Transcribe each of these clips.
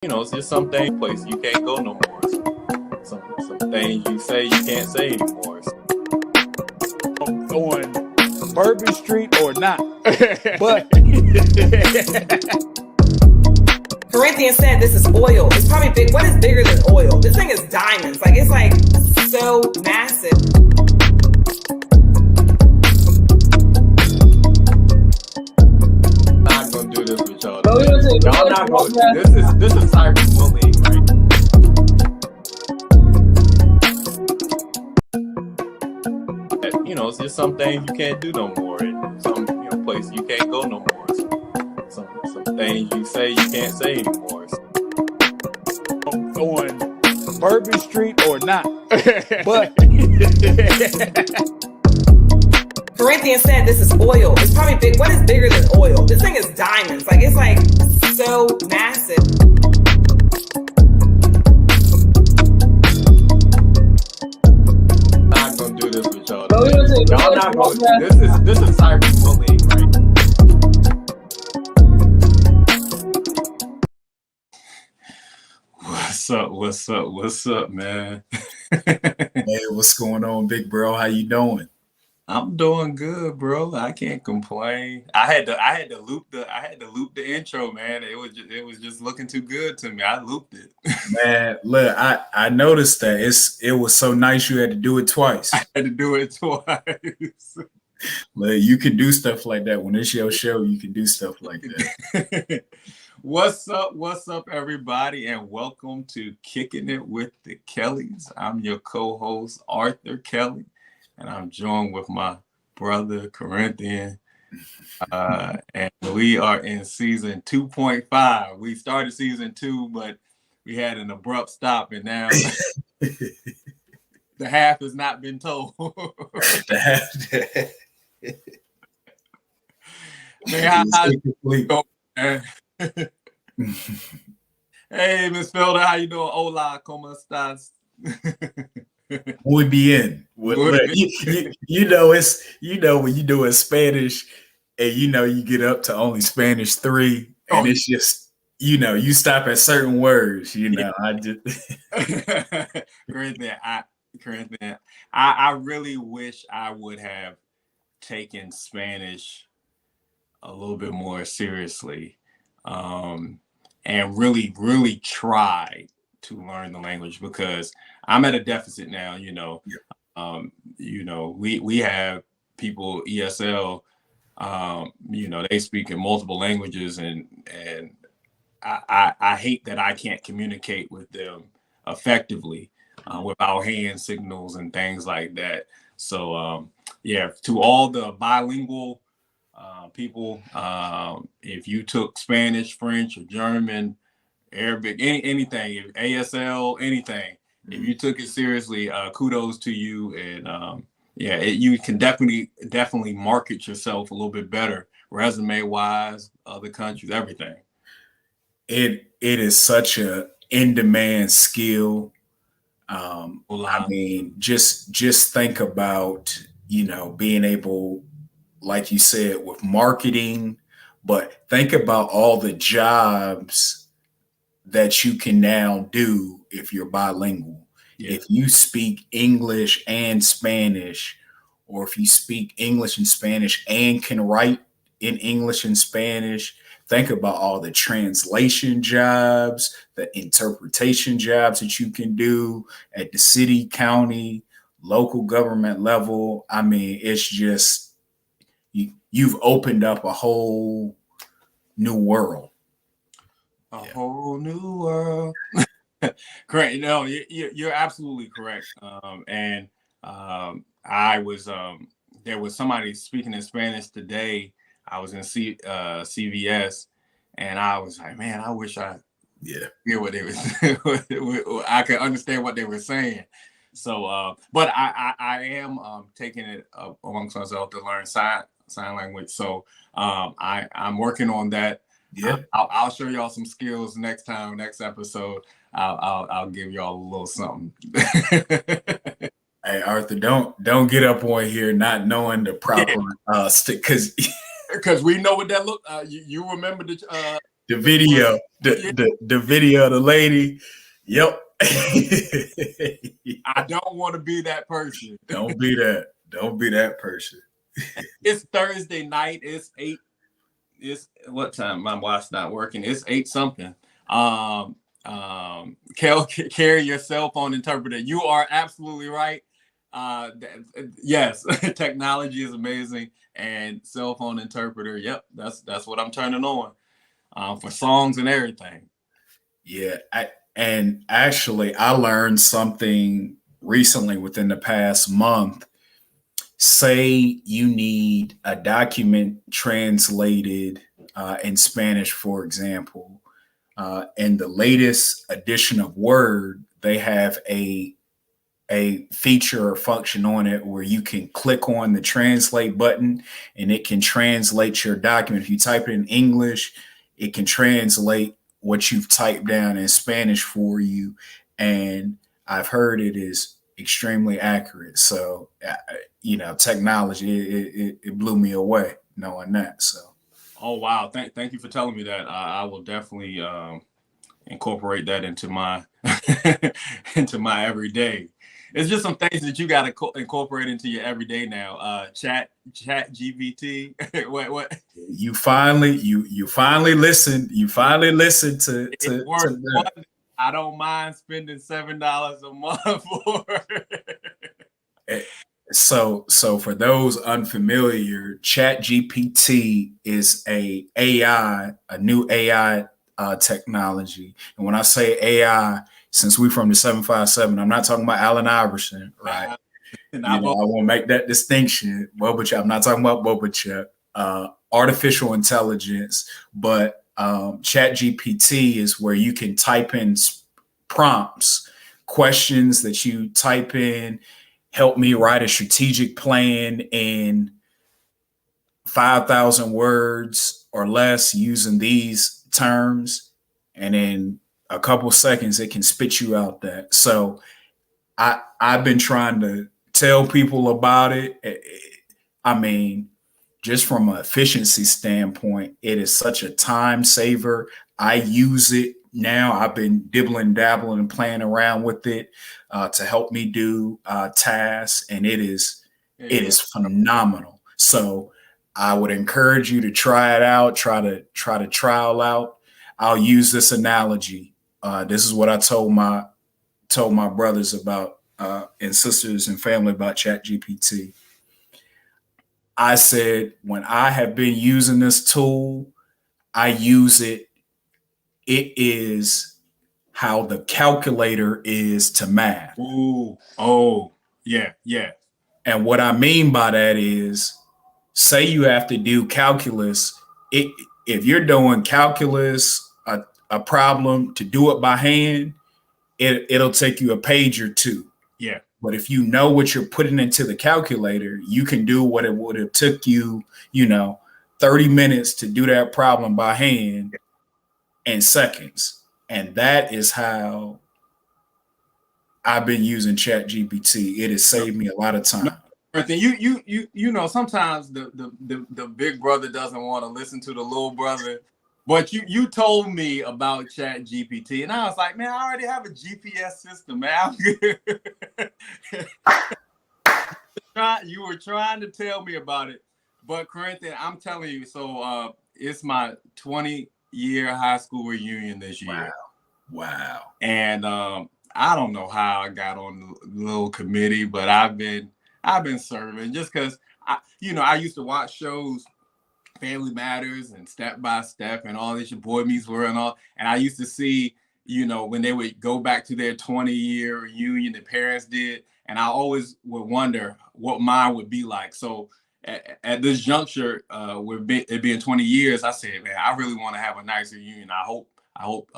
It's just some place you can't go no more. Some things you say you can't say anymore. On Bourbon Street or not. But Corinthian said this is oil. It's probably big. What is bigger than oil? This thing is diamonds. Like, it's like so massive. Not gonna do this with y'all. Y'all not gonna. This is cyberbullying, right? It's just some things you can't do no more, and some place you can't go no more. Some things you say you can't say anymore. on Bourbon Street or not. But Corinthian said this is oil. It's probably big. What is bigger than oil? This thing is diamonds. Like, it's like so massive. Not gonna do this with y'all. Y'all not gonna. This is cyberbullying, right? What's up, man? Hey, what's going on, big bro? How you doing? I'm doing good, bro. I can't complain. I had to loop the intro, man. It was just looking too good to me. I looped it. Man, look, I noticed that it was so nice you had to do it twice. I had to do it twice. Look, you can do stuff like that when it's your show. You can do stuff like that. What's up, everybody, and welcome to Kicking It with the Kellys. I'm your co-host, Arthur Kelly, and I'm joined with my brother, Corinthian, and we are in season 2.5. We started season 2, but we had an abrupt stop, and now the half has not been told. Man, how's it going, man? Hey, Miss Felder, how you doing? Hola, ¿cómo estás? Muy bien. Look, you know when you do in Spanish, and you get up to only Spanish 3, and it's just you stop at certain words. I just Corinthian, I really wish I would have taken Spanish a little bit more seriously. And really, really try to learn the language, because I'm at a deficit now. We have people ESL. They speak in multiple languages, and I hate that I can't communicate with them effectively without hand signals and things like that. So to all the bilingual people, if you took Spanish, French, or German, Arabic, anything, if ASL, anything, if you took it seriously, kudos to you. And you can definitely market yourself a little bit better, resume wise, other countries, everything. It is such a in-demand skill. I mean, just think about being able, like you said, with marketing, but think about all the jobs that you can now do if you're bilingual. Yeah. If you speak English and Spanish, or if you speak English and Spanish and can write in English and Spanish, think about all the translation jobs, the interpretation jobs that you can do at the city, county, local government level. I mean, it's just, you've opened up a whole new world. A whole new world. Correct. No, you're absolutely correct. I was there was somebody speaking in Spanish today. I was in CVS, and I was like, man, I wish I hear what they were. I could understand what they were saying. So, but I am taking it amongst myself to learn sign language. So I'm working on that. Yeah, I'll show y'all some skills next episode. I'll give y'all a little something. Hey, Arthur, don't get up on here not knowing the proper stick, because we know what that look. You remember the the video, the video of the lady. Yep. I don't want to be that person. Don't be that. Don't be that person. It's Thursday night. It's 8. It's what time? My watch not working. It's 8 something. Carry your cell phone interpreter. You are absolutely right. Yes, technology is amazing, and cell phone interpreter. Yep, that's what I'm turning on for songs and everything. Yeah, and actually, I learned something recently within the past month. Say you need a document translated in Spanish, for example. In the latest edition of Word, they have a feature or function on it where you can click on the translate button and it can translate your document. If you type it in English, it can translate what you've typed down in Spanish for you. And I've heard it is extremely accurate. So, technology, it blew me away knowing that. So. Oh, wow. Thank you for telling me that. I will definitely incorporate that into my into my everyday. It's just some things that you got to incorporate into your everyday now. Chat GPT. what? You finally listened. You finally listened to that. I don't mind spending $7 a month for. So for those unfamiliar, Chat GPT is a new AI technology. And when I say AI, since we're from the 757, I'm not talking about Allen Iverson, right? I won't make that distinction. I'm not talking about Boba artificial intelligence, but Chat GPT is where you can type in prompts, questions that you type in. Help me write a strategic plan in 5,000 words or less using these terms. And in a couple seconds, it can spit you out that. So I've been trying to tell people about it. I mean, just from an efficiency standpoint, it is such a time saver. I use it now. I've been dabbling and playing around with it to help me do tasks, and it is phenomenal. So I would encourage you to try it out. Try to trial out. I'll use this analogy. This is what I told my brothers about and sisters and family about ChatGPT. I said, when I have been using this tool, I use it. It is how the calculator is to math. Ooh, oh, yeah. And what I mean by that is, say you have to do calculus. If you're doing calculus, a problem to do it by hand, it'll take you a page or two. Yeah. But if you know what you're putting into the calculator, you can do what it would have took you, 30 minutes to do that problem by hand in seconds. And that is how I've been using ChatGPT. It has saved me a lot of time. You sometimes the big brother doesn't want to listen to the little brother. But you told me about ChatGPT, and I was like, man, I already have a GPS system, man. You were trying to tell me about it, but Corinthian, I'm telling you, so it's my 20-year high school reunion this year. Wow. And I don't know how I got on the little committee, but I've been serving just because I used to watch shows. Family Matters and Step by Step and all this, your Boy Meets World and all. And I used to see, when they would go back to their 20-year reunion, the parents did. And I always would wonder what mine would be like. So at this juncture, with it being 20 years, I said, man, I really want to have a nice reunion. I hope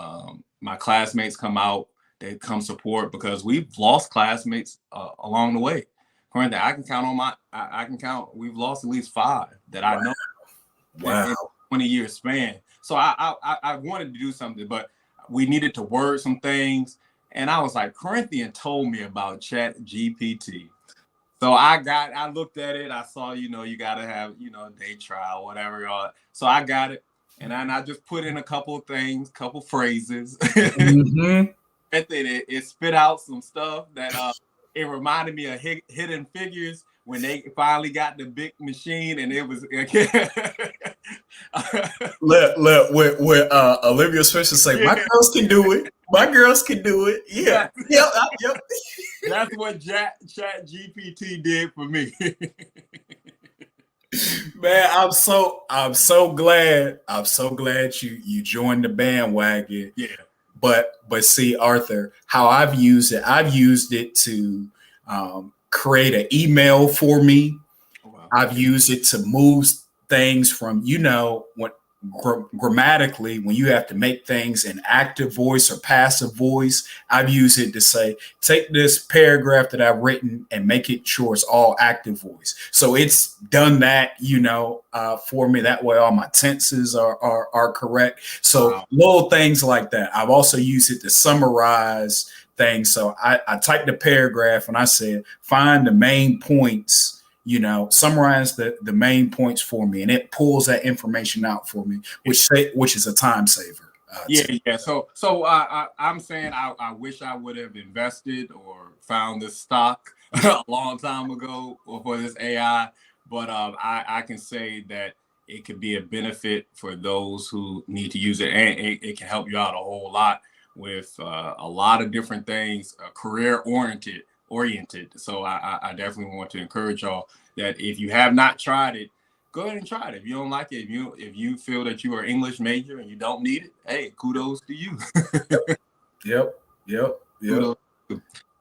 my classmates come out, they come support, because we've lost classmates along the way. Corinthian, I can count, we've lost at least 5 that I know. Wow. In 20-year span. So I wanted to do something, but we needed to word some things. And I was like, Corinthian told me about Chat GPT. So I looked at it. I saw, you got to have, day trial, whatever. So I got it. and I just put in a couple of things, couple phrases. Mm-hmm. It spit out some stuff that it reminded me of Hidden Figures when they finally got the big machine, and it was Look, with Olivia Spencer say, "My girls can do it. My girls can do it." Yeah, yep. That's what Chat GPT did for me. Man, I'm so glad you joined the bandwagon. Yeah. But see, Arthur, how I've used it to create an email for me. Oh, wow. I've used it to move things from, when grammatically, when you have to make things in active voice or passive voice, I've used it to say, take this paragraph that I've written and make it sure it's all active voice. So it's done that, for me. That way, all my tenses are correct. So wow. Little things like that. I've also used it to summarize things. So I typed the paragraph and I said, find the main points, summarize the main points for me, and it pulls that information out for me, which is a time saver. Yeah. So I'm saying I wish I would have invested or found this stock a long time ago for this AI, but I can say that it could be a benefit for those who need to use it, and it can help you out a whole lot with a lot of different things, career oriented. So I definitely want to encourage y'all that if you have not tried it, go ahead and try it. If you don't like it, if you feel that you are English major and you don't need it, hey, kudos to you. Yep. Kudos.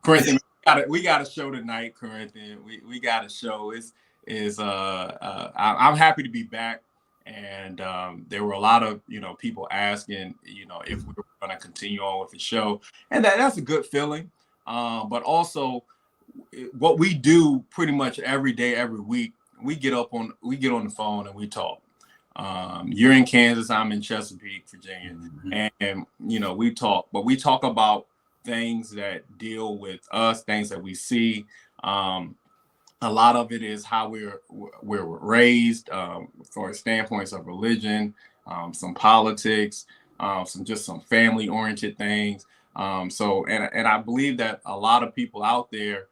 Corinthian, we got a show tonight, Corinthian. We got a show. I'm happy to be back. And there were a lot of people asking if we were going to continue on with the show, and that's a good feeling. But also, what we do pretty much every day, every week, we get on the phone and we talk. You're in Kansas, I'm in Chesapeake, Virginia, and we talk. But we talk about things that deal with us, things that we see. A lot of it is how we're raised, for standpoints of religion, some politics, some family oriented things. So I believe that a lot of people out there,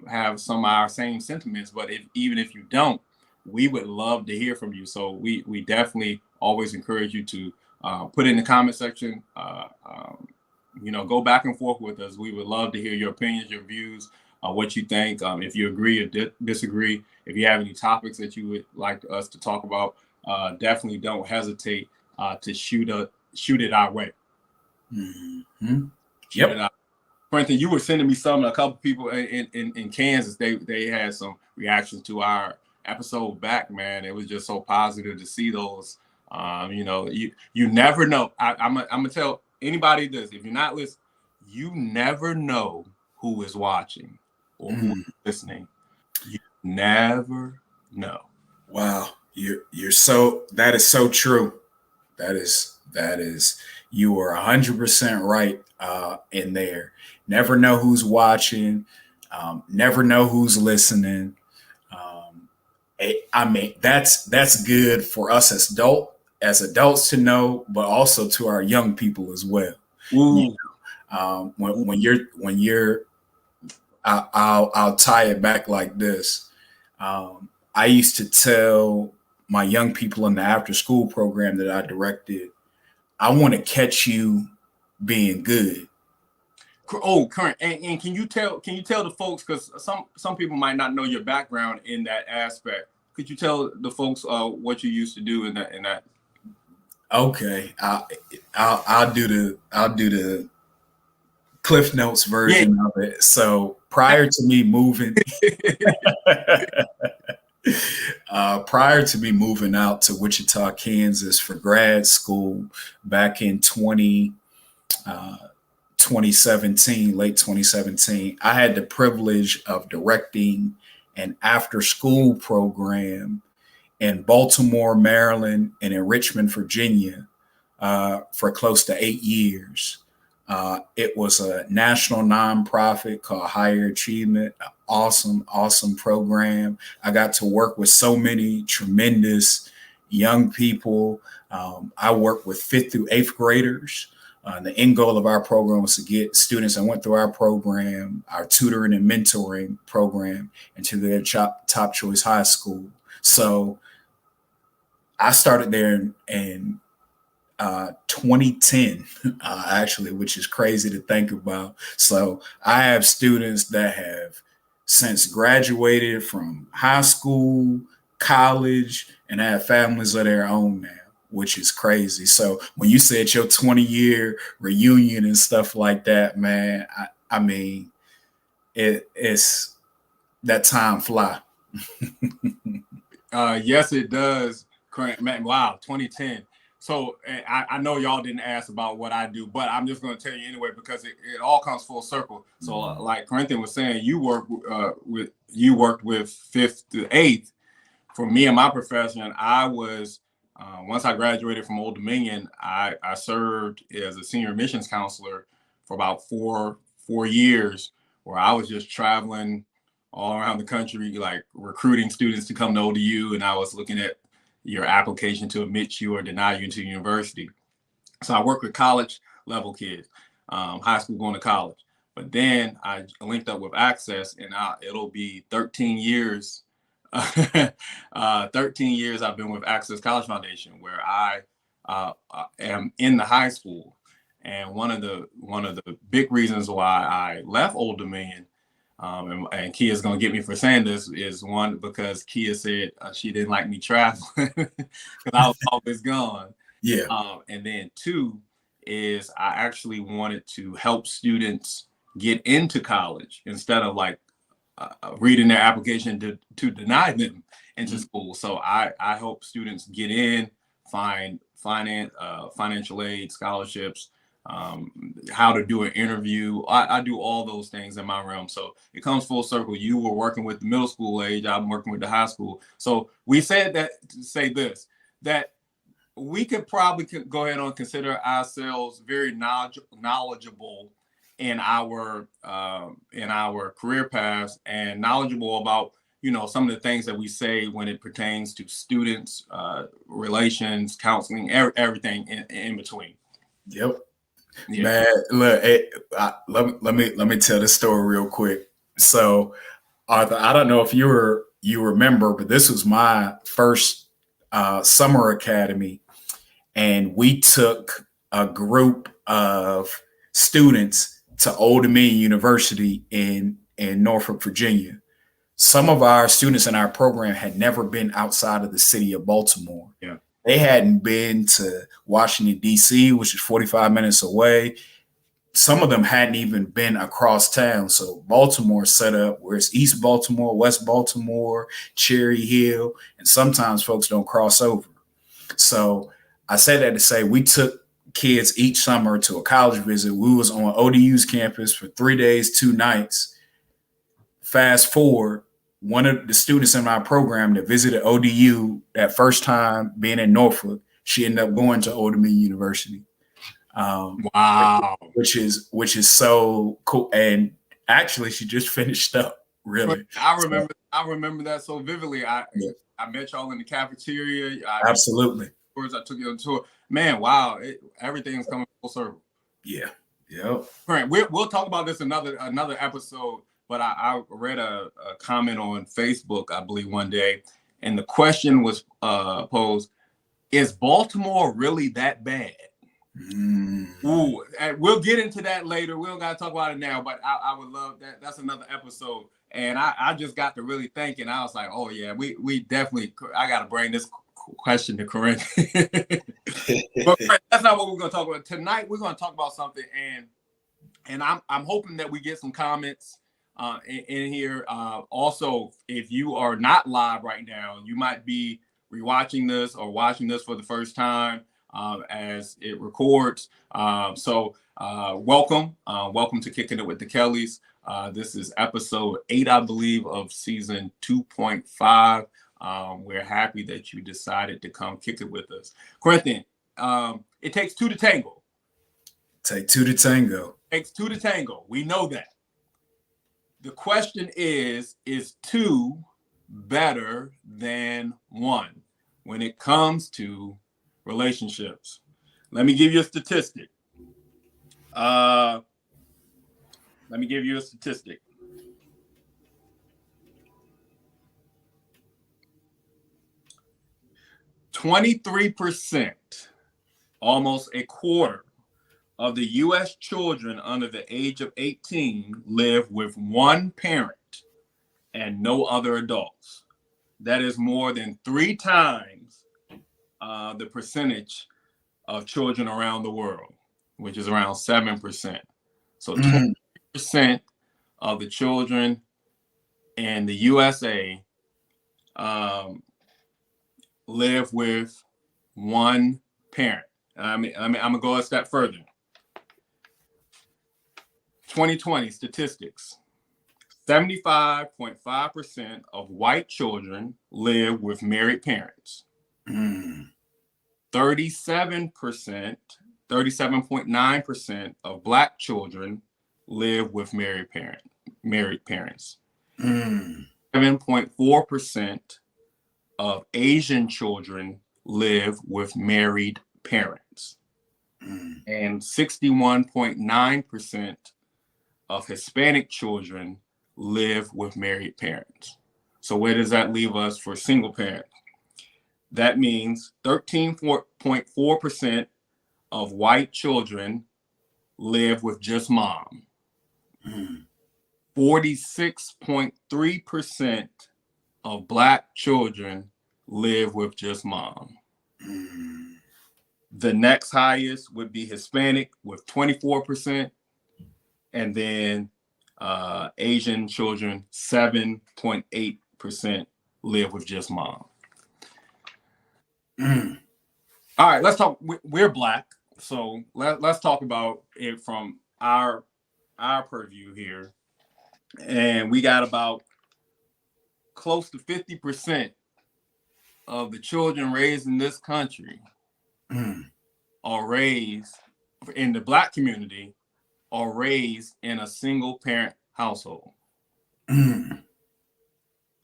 have some of our same sentiments, but even if you don't, we would love to hear from you. So we definitely always encourage you to put in the comment section, go back and forth with us. We would love to hear your opinions, your views, what you think. If you agree or disagree, if you have any topics that you would like us to talk about, definitely don't hesitate to shoot it our way. Mm-hmm. Yep. Corinthian, you were sending me a couple people in Kansas. They had some reactions to our episode back, man. It was just so positive to see those. You never know. I'm gonna tell anybody this: if you're not listening, you never know who is watching or who is listening. You never know. Wow, that is so true. That is you are 100% right in there. Never know who's watching. Never know who's listening. I mean, that's good for us as adults to know, but also to our young people as well. When you're, I'll tie it back like this. I used to tell my young people in the after school program that I directed, I want to catch you being good. Oh, current, and can you tell the folks, because some people might not know your background in that aspect. Could you tell the folks what you used to do in that? Okay, I'll do the Cliff Notes version of it. So prior to me moving, out to Wichita, Kansas for grad school back in 2017, late 2017, I had the privilege of directing an after school program in Baltimore, Maryland, and in Richmond, Virginia, for close to 8 years. It was a national nonprofit called Higher Achievement. Awesome program. I got to work with so many tremendous young people, I work with 5th through 8th graders. The end goal of our program was to get students that went through our program, our tutoring and mentoring program, into their top choice high school. So I started there in 2010, actually, which is crazy to think about. So I have students that have since graduated from high school, college, and have families of their own now, which is crazy. So when you said your 20-year reunion and stuff like that, man, I mean, it's that time fly. Yes, it does. Man, wow, 2010. So I know y'all didn't ask about what I do, but I'm just going to tell you anyway because it all comes full circle. So like Corinthian was saying, you worked with 5th to 8th. For me and my profession, I was once I graduated from Old Dominion, I served as a senior admissions counselor for about four years, where I was just traveling all around the country, like recruiting students to come to ODU, and I was looking at your application to admit you or deny you into university. So I work with college level kids, high school going to college. But then I linked up with Access, and it'll be 13 years. 13 years I've been with Access College Foundation, where I am in the high school. And one of the big reasons why I left Old Dominion, and Kia's gonna get me for saying this, is one, because Kia said she didn't like me traveling because I was always gone. Yeah. And then 2 is I actually wanted to help students get into college instead of like reading their application to deny them into school. So I help students get in, find financial aid, scholarships, how to do an interview. I do all those things in my realm. So it comes full circle. You were working with the middle school age. I'm working with the high school. So we said that to say this, that we could probably go ahead and consider ourselves very knowledgeable in our career paths, and knowledgeable about, you know, some of the things that we say when it pertains to students, relations, counseling, everything in between. Yep. Yeah. Man, look, let me tell this story real quick. So, Arthur, I don't know if you remember, but this was my first summer academy, and we took a group of students to Old Dominion University in Norfolk, Virginia. Some of our students in our program had never been outside of the city of Baltimore. Yeah. They hadn't been to Washington, D.C., which is 45 minutes away. Some of them hadn't even been across town. So Baltimore set up where it's East Baltimore, West Baltimore, Cherry Hill, and sometimes folks don't cross over. So I say that to say we took kids each summer to a college visit. We was on ODU's campus for 3 days, 2 nights. Fast forward, one of the students in my program that visited ODU that first time being in Norfolk, she ended up going to Old Dominion University. Wow. Which is so cool. And actually she just finished up, really. I remember that so vividly. I met y'all in the cafeteria. Absolutely. I took you on tour. Man, wow. Everything's coming full circle. Yeah. Yep. Right. We'll talk about this another episode, but I read a comment on Facebook, I believe, one day, and the question was posed, is Baltimore really that bad? Ooh, we'll get into that later. We don't got to talk about it now, but I would love that. That's another episode. And I just got to really thinking. I was like, oh yeah, we definitely, I got to bring this question to Corinthian. But that's not what we're going to talk about tonight. We're going to talk about something, and I'm hoping that we get some comments in here. Also, if you are not live right now, you might be rewatching this or watching this for the first time as it records. So welcome to Kicking It with the Kellys. This is episode 8, I believe, of season 2.5. We're happy that you decided to come kick it with us. Corinthian, it takes 2 to tango. Take 2 to tango. Takes 2 to tango. We know that. The question is 2 better than 1 when it comes to relationships. Let me give you a statistic. 23%, almost a quarter of the U.S. children under the age of 18 live with one parent and no other adults. That is more than 3 times the percentage of children around the world, which is around 7%. So 20% of the children in the USA live with one parent. I'm gonna go a step further. 2020 statistics. 75.5% of white children live with married parents. 37.9% of Black children live with married parents. 7.4% of Asian children live with married parents. And 61.9% of Hispanic children live with married parents. So where does that leave us for single parent? That means 13.4% of white children live with just mom. 46.3% of Black children live with just mom. The next highest would be Hispanic with 24%, and then Asian children, 7.8% live with just mom. All right, let's talk. We're Black, so let's talk about it from our purview here. And we got about close to 50% of the children raised in this country are raised in the Black community, are raised in a single parent household,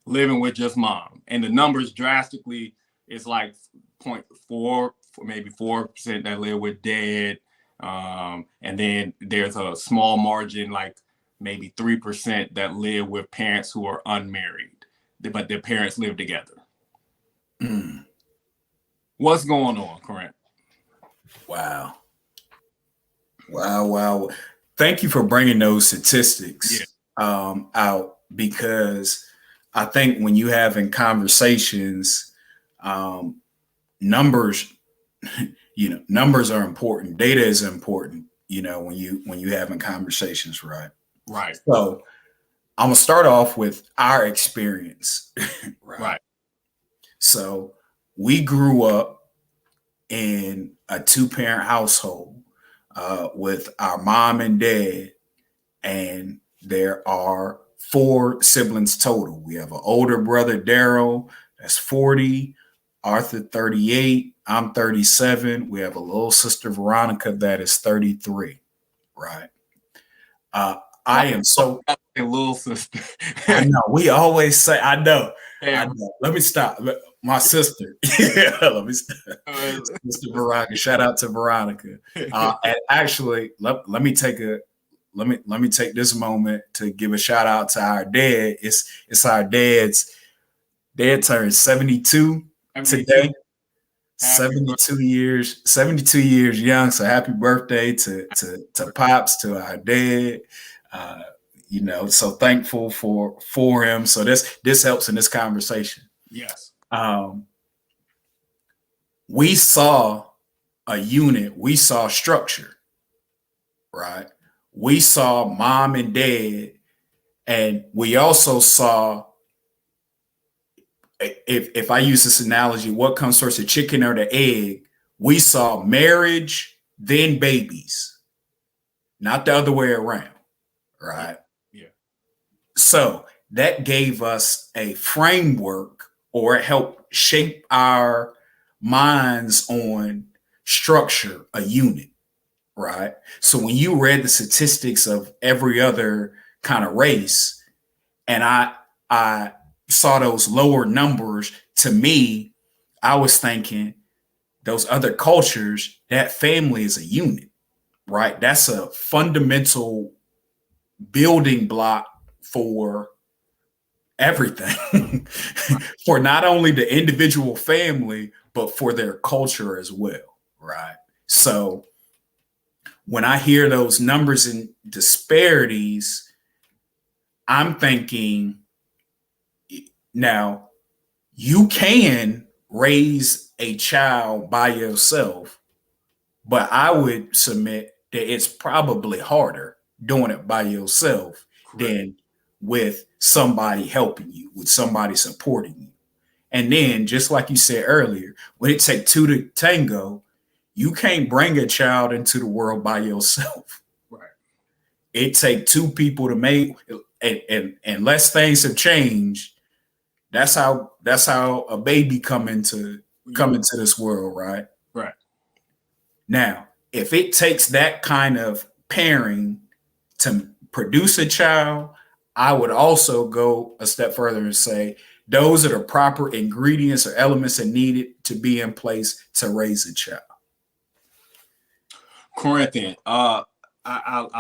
living with just mom. And the numbers drastically is like 0.4, maybe 4% that live with dad. And then there's a small margin, like maybe 3% that live with parents who are unmarried, but their parents live together. What's going on, Corinth? Wow. Thank you for bringing those statistics out, because I think when you having conversations, numbers, numbers are important. Data is important, when you having conversations, right? Right. So I'm gonna start off with our experience. Right. So we grew up in a 2-parent household with our mom and dad, and there are 4 siblings total. We have an older brother, Daryl, that's 40, Arthur 38, I'm 37. We have a little sister, Veronica, that is 33, right? I am so a little sister. I know. We always say, I know. Let me stop. My sister. Let me stop. Sister Veronica. Shout out to Veronica. And actually, let me take this moment to give a shout out to our dad. It's our dad turned 72 today. 72 years young. So happy birthday to Pops, to our dad. So thankful for him. So this helps in this conversation. Yes. We saw a unit, we saw structure, right? We saw mom and dad, and we also saw, if I use this analogy, what comes first, the chicken or the egg? We saw marriage, then babies, not the other way around, right? Yeah. So that gave us a framework, or it helped shape our minds on structure, a unit, right? So when you read the statistics of every other kind of race, and I saw those lower numbers, to me, I was thinking, those other cultures, that family is a unit, right? That's a fundamental building block for everything, for not only the individual family, but for their culture as well, right? So when I hear those numbers and disparities, I'm thinking, now you can raise a child by yourself, but I would submit that it's probably harder doing it by yourself than with somebody helping you, with somebody supporting you. And then, just like you said earlier, when it takes two to tango, you can't bring a child into the world by yourself. Right. It takes two people to make, and unless things have changed, that's how a baby come into this world, right? Right. Now, if it takes that kind of pairing to produce a child, I would also go a step further and say those are the proper ingredients or elements that needed to be in place to raise a child. Corinthian, I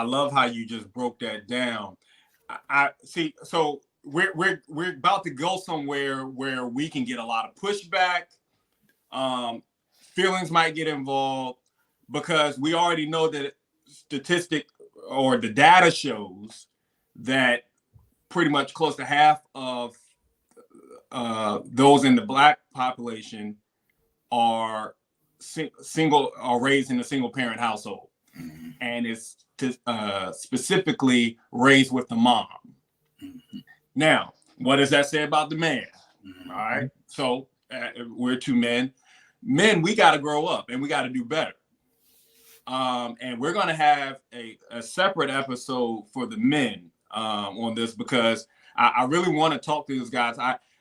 love how you just broke that down. I see. So we're about to go somewhere where we can get a lot of pushback. Feelings might get involved because we already know that statistic or the data shows that pretty much close to half of those in the Black population are raised in a single parent household, and it's specifically raised with the mom. Now, what does that say about the man? All right, so we're two men. Men, we got to grow up and we got to do better. And we're going to have a separate episode for the men on this, because I really want to talk to these guys.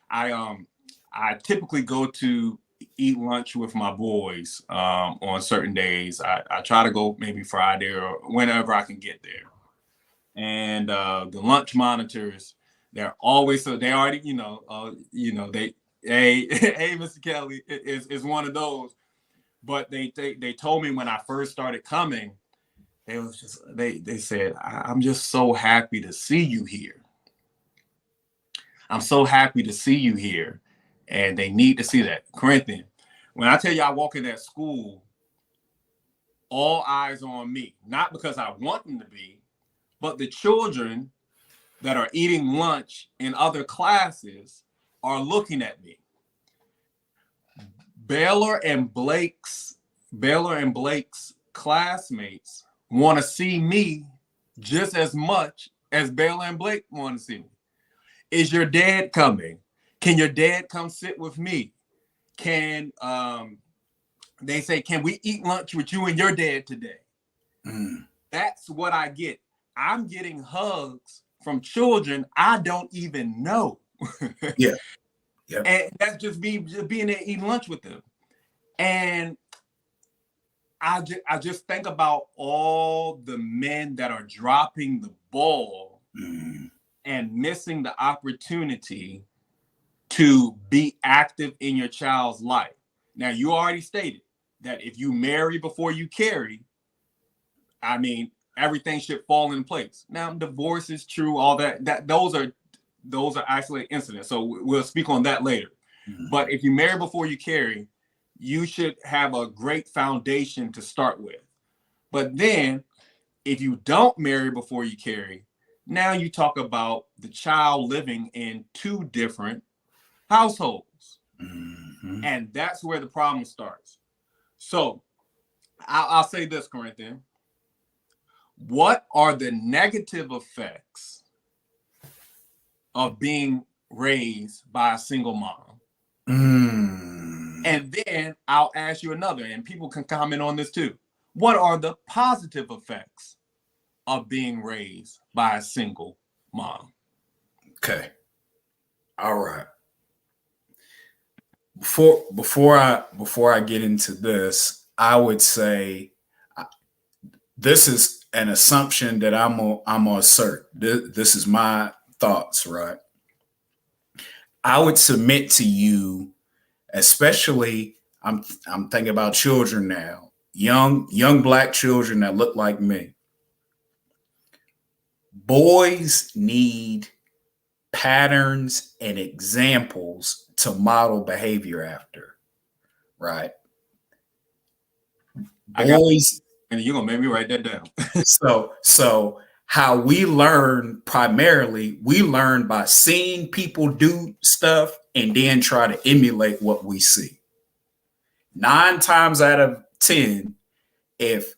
I typically go to eat lunch with my boys on certain days. I try to go maybe Friday or whenever I can get there. And the lunch monitors, they're always, so they already, they, hey, Mr. Kelly is one of those. But they told me when I first started coming, they said, I'm just so happy to see you here. I'm so happy to see you here. And they need to see that. Corinthian, when I tell you I walk in that school, all eyes on me, not because I want them to be, but the children that are eating lunch in other classes are looking at me. Baylor and Blake's classmates want to see me just as much as Baylor and Blake want to see me. Is your dad coming? Can your dad come sit with me? Can they say, can we eat lunch with you and your dad today? That's what I get. I'm getting hugs from children I don't even know. Yeah. And that's just being there eating lunch with them. And I just think about all the men that are dropping the ball and missing the opportunity to be active in your child's life. Now, you already stated that if you marry before you carry, I mean, everything should fall in place. Now, divorce is true, all that those are actually incidents. So we'll speak on that later. But if you marry before you carry, you should have a great foundation to start with. But then if you don't marry before you carry, now you talk about the child living in two different households. And that's where the problem starts. So I'll say this, Corinthian. What are the negative effects of being raised by a single mom? And then I'll ask you another, and people can comment on this too. What are the positive effects of being raised by a single mom? Okay. All right. Before I get into this, I would say this is an assumption that I'm gonna assert. This is my thoughts, right? I would submit to you, especially I'm thinking about children now, young black children that look like me. Boys need patterns and examples to model behavior after, right? Boys, and you're gonna make me write that down. so how we learn primarily, we learn by seeing people do stuff and then try to emulate what we see. 9 times out of 10, if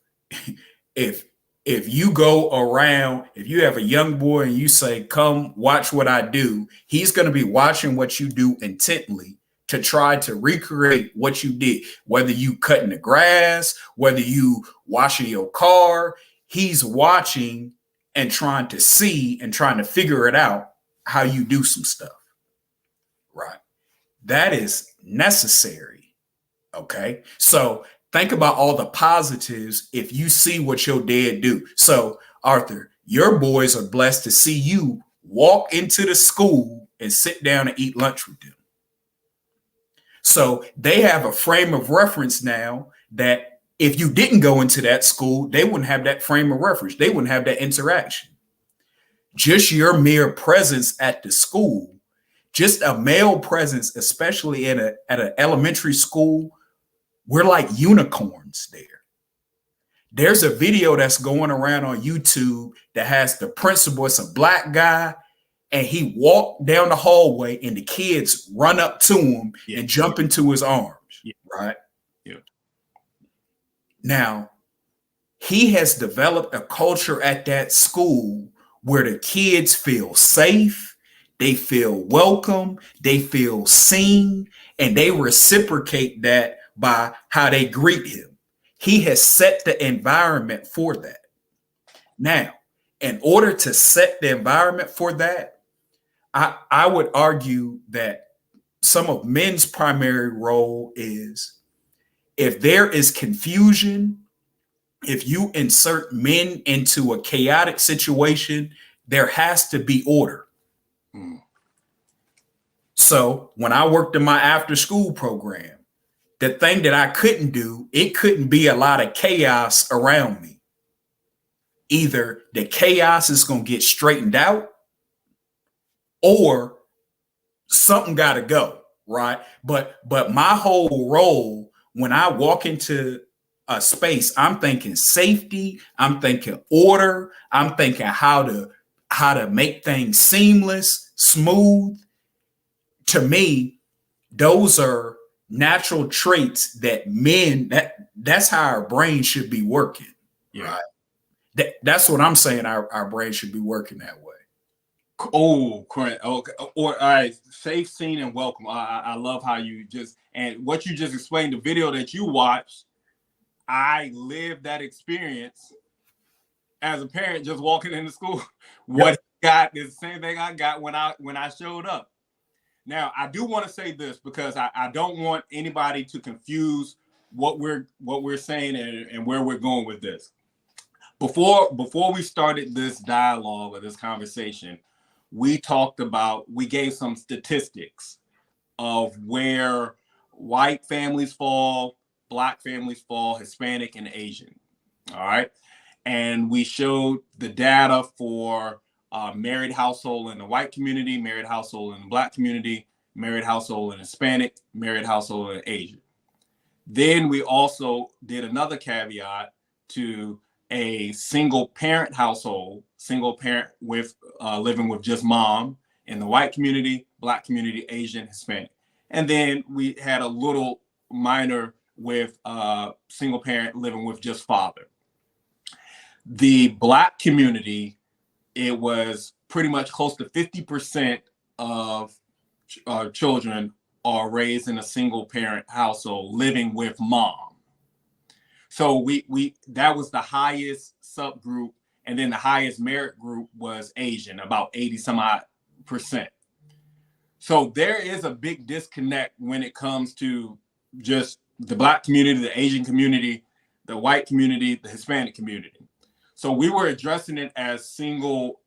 you go around, if you have a young boy and you say, come watch what I do, he's going to be watching what you do intently to try to recreate what you did, whether you cutting the grass, whether you washing your car, he's watching and trying to see and trying to figure it out how you do some stuff, right? That is necessary, okay? So think about all the positives if you see what your dad do. So, Arthur, your boys are blessed to see you walk into the school and sit down and eat lunch with them. So they have a frame of reference now that if you didn't go into that school, they wouldn't have that frame of reference. They wouldn't have that interaction. Just your mere presence at the school, just a male presence, especially at an elementary school, we're like unicorns there. There's a video that's going around on YouTube that has the principal, it's a black guy, and he walked down the hallway and the kids run up to him and jump into his arms, right? Yeah. Now, he has developed a culture at that school where the kids feel safe, they feel welcome, they feel seen, and they reciprocate that by how they greet him. He has set the environment for that. Now, in order to set the environment for that, I would argue that some of men's primary role is if there is confusion, if you insert men into a chaotic situation, there has to be order. Mm. So when I worked in my after school program, the thing that I couldn't do, it couldn't be a lot of chaos around me. Either the chaos is going to get straightened out or something got to go, right? But my whole role when I walk into a space, I'm thinking safety, I'm thinking order, I'm thinking how to make things seamless, smooth. To me, those are natural traits that men, that's how our brain should be working. Yeah. Right? That's what I'm saying. Our brain should be working that way. Oh, correct. Okay. Or all right, safe, seen, and welcome. I love how you just and what you just explained. The video that you watched, I lived that experience as a parent, just walking into school. What Yep. got is the same thing I got when I showed up. Now, I do want to say this because I don't want anybody to confuse what we're saying and where we're going with this. Before we started this dialogue or this conversation, we gave some statistics of where white families fall, Black families fall, Hispanic and Asian. All right. And we showed the data for married household in the white community, married household in the Black community, married household in Hispanic, married household in Asian. Then we also did another caveat to a single parent household, single parent with living with just mom in the white community, Black community, Asian, Hispanic. And then we had a little minor with single parent living with just father. The Black community, it was pretty much close to 50% of children are raised in a single parent household living with mom. So we that was the highest subgroup, and then the highest merit group was Asian, about 80 some odd percent. So there is a big disconnect when it comes to just the Black community, the Asian community, the white community, the Hispanic community. So we were addressing it as single,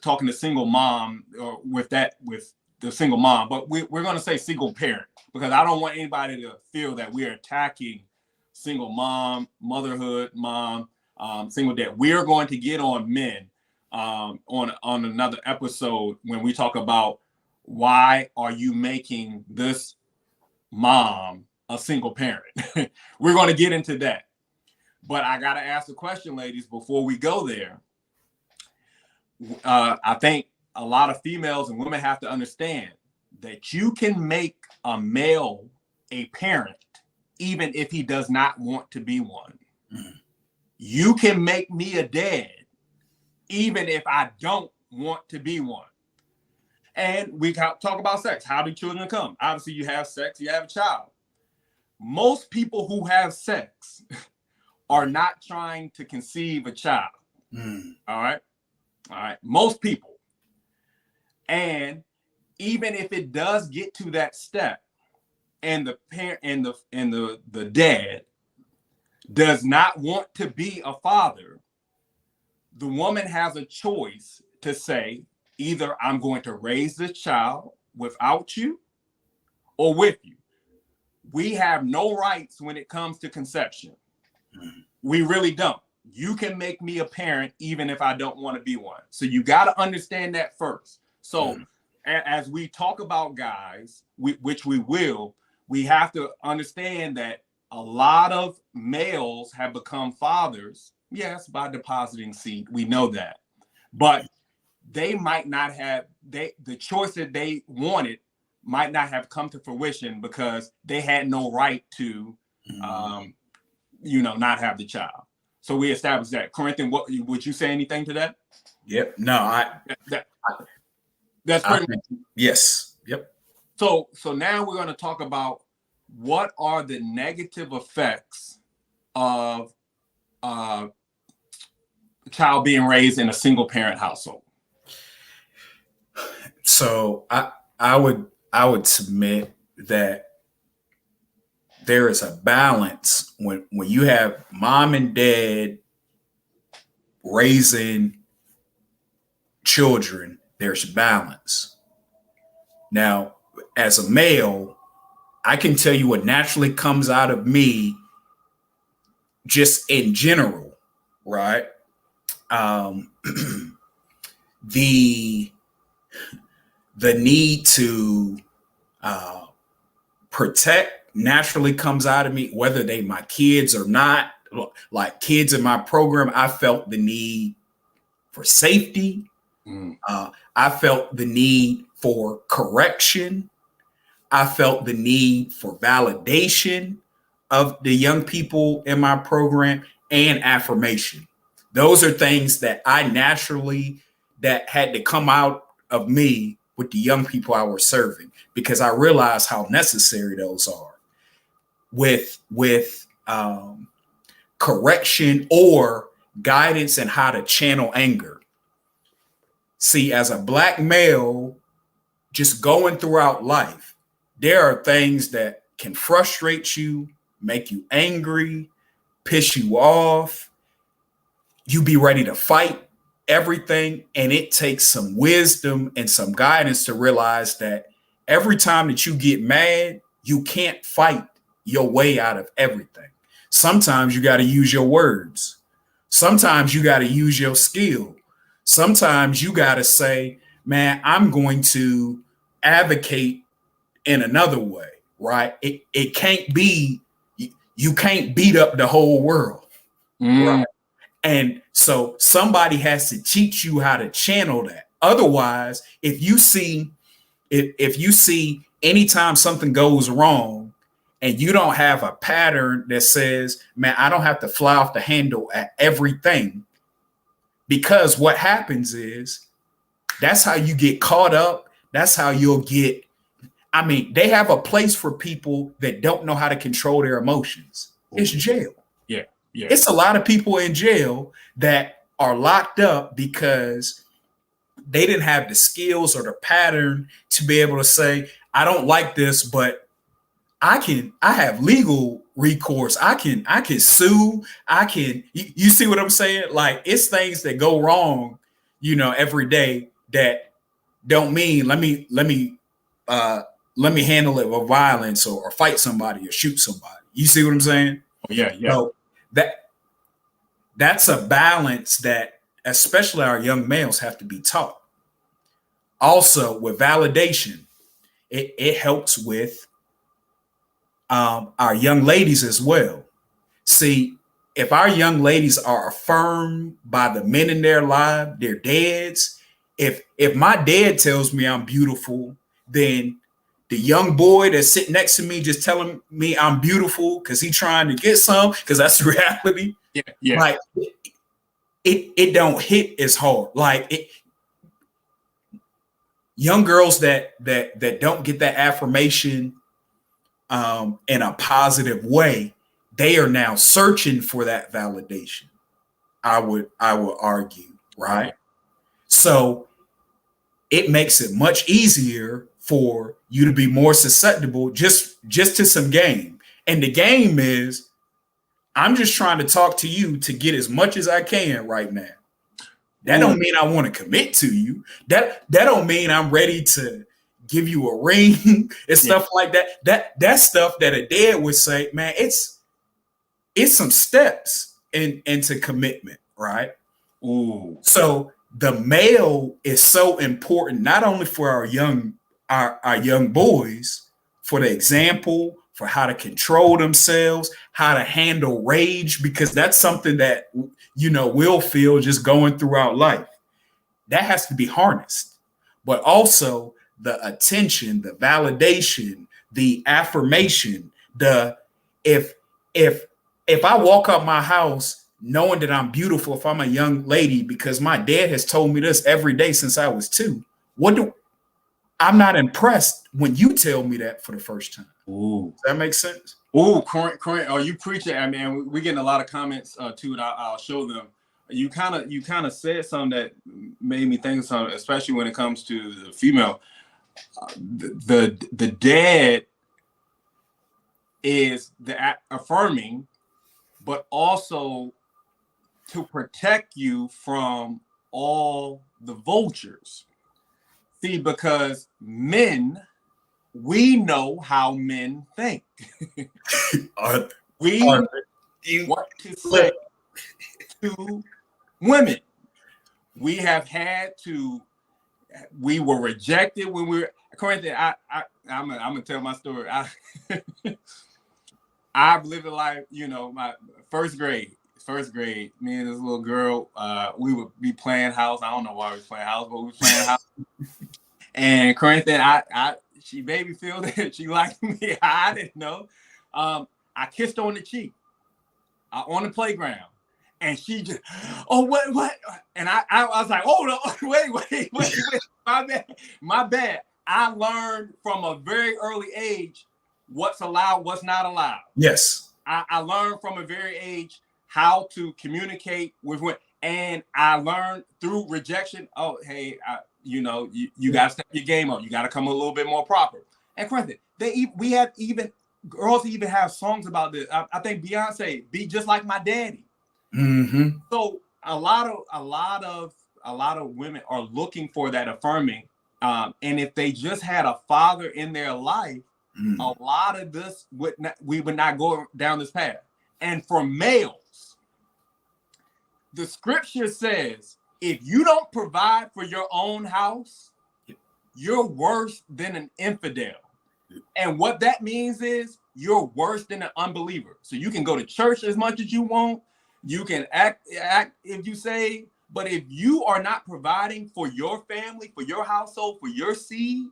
talking to single mom, or with the single mom, but we're going to say single parent because I don't want anybody to feel that we are attacking single mom, motherhood, mom, single dad. We are going to get on men on another episode when we talk about why are you making this mom a single parent. We're going to get into that. But I got to ask the question, ladies, before we go there. I think a lot of females and women have to understand that you can make a male a parent even if he does not want to be one. Mm. You can make me a dad even if I don't want to be one. And we talk about sex. How do children come? Obviously, you have sex, you have a child. Most people who have sex are not trying to conceive a child. Mm. All right. Most people. And even if it does get to that step, and the parent and the dad does not want to be a father, the woman has a choice to say, either I'm going to raise this child without you or with you. We have no rights when it comes to conception. We really don't. You can make me a parent even if I don't want to be one. So you got to understand that first. So as we talk about guys, which we will, we have to understand that a lot of males have become fathers, yes, by depositing seed. We know that. But they might not have, the choice that they wanted might not have come to fruition because they had no right to, not have the child. So we established that. Corinthian, would you say anything to that? Yep. No, that's pretty much. Yes. Yep. So now we're going to talk about what are the negative effects of a child being raised in a single parent household. So I would submit that there is a balance when you have mom and dad raising children. There's balance. Now, as a male, I can tell you what naturally comes out of me just in general, right? The need to protect naturally comes out of me, whether they my kids or not. Like kids in my program, I felt the need for safety. I felt the need for correction. I felt the need for validation of the young people in my program and affirmation. Those are things that I naturally, that had to come out of me with the young people I was serving, because I realized how necessary those are with correction or guidance and how to channel anger. See, as a Black male, just going throughout life, there are things that can frustrate you, make you angry, piss you off. You be ready to fight everything. And it takes some wisdom and some guidance to realize that every time that you get mad, you can't fight your way out of everything. Sometimes you got to use your words. Sometimes you got to use your skill. Sometimes you got to say, man, I'm going to advocate in another way, right? It can't be, you can't beat up the whole world, right? And so somebody has to teach you how to channel that. Otherwise, if you see anytime something goes wrong and you don't have a pattern that says, man, I don't have to fly off the handle at everything, because what happens is that's how you get caught up. That's how you'll get. I mean, they have a place for people that don't know how to control their emotions. It's jail. Yeah. It's a lot of people in jail that are locked up because they didn't have the skills or the pattern to be able to say, I don't like this, but I have legal recourse. I can sue. You see what I'm saying? Like, it's things that go wrong, every day that don't mean let me let me handle it with violence or fight somebody or shoot somebody. You see what I'm saying? Oh, yeah. So that's a balance that especially our young males have to be taught. Also, with validation, it helps with our young ladies as well. See, if our young ladies are affirmed by the men in their life, their dads, if my dad tells me I'm beautiful, then the young boy that's sitting next to me just telling me I'm beautiful because he's trying to get some, because that's the reality. Yeah. Like it don't hit as hard. Like young girls that don't get that affirmation in a positive way, they are now searching for that validation. I would argue, right? So it makes it much easier for you to be more susceptible just to some game. And the game is, I'm just trying to talk to you to get as much as I can right now. That don't mean I want to commit to you. That don't mean I'm ready to give you a ring and stuff like that. That's stuff that a dad would say, man, it's some steps into commitment, right? Ooh. So the male is so important, not only for our young boys, for the example, for how to control themselves, how to handle rage, because that's something that, we'll feel just going throughout life. That has to be harnessed. But also the attention, the validation, the affirmation, if I walk out my house knowing that I'm beautiful, if I'm a young lady, because my dad has told me this every day since I was 2, I'm not impressed when you tell me that for the first time. Ooh. Does that make sense? Ooh, Corinth, are you preaching? I mean, we're getting a lot of comments too, and I'll show them. You kind of said something that made me think of something, especially when it comes to the female. The dad is the affirming, but also to protect you from all the vultures. See, because men, we know how men think. We know what to say to women. We have had to. We were rejected when we were Corinthian. I'm gonna tell my story. I've lived a life. My first grade. Me and this little girl. We would be playing house. I don't know why we was playing house, but we were playing house. And Corinthian, she made me feel that she liked me. I didn't know. I kissed her on the cheek on the playground, and she just, what? And I was like, hold on, wait, my bad. I learned from a very early age what's allowed, what's not allowed. Yes. I learned from a very age how to communicate with women, and I learned through rejection. Oh, hey, you got to step your game up. You got to come a little bit more proper. And Corinthian, we have even girls even have songs about this. I think Beyonce, "Be Just Like My Daddy." Mm-hmm. So a lot of women are looking for that affirming, and if they just had a father in their life, a lot of this we would not go down this path. And for males, the scripture says, if you don't provide for your own house, you're worse than an infidel. And what that means is you're worse than an unbeliever. So you can go to church as much as you want. You can act if you say, but if you are not providing for your family, for your household, for your seed,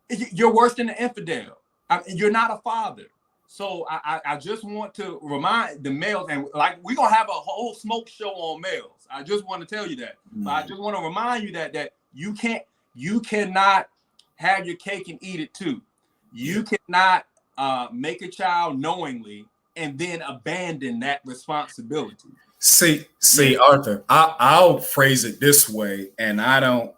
you're worse than an infidel. You're not a father. So I just want to remind the males, and like we're gonna have a whole smoke show on males. I just want to tell you that. But I just want to remind you that you cannot have your cake and eat it too. You cannot make a child knowingly and then abandon that responsibility. See, Arthur, I'll phrase it this way, and I don't,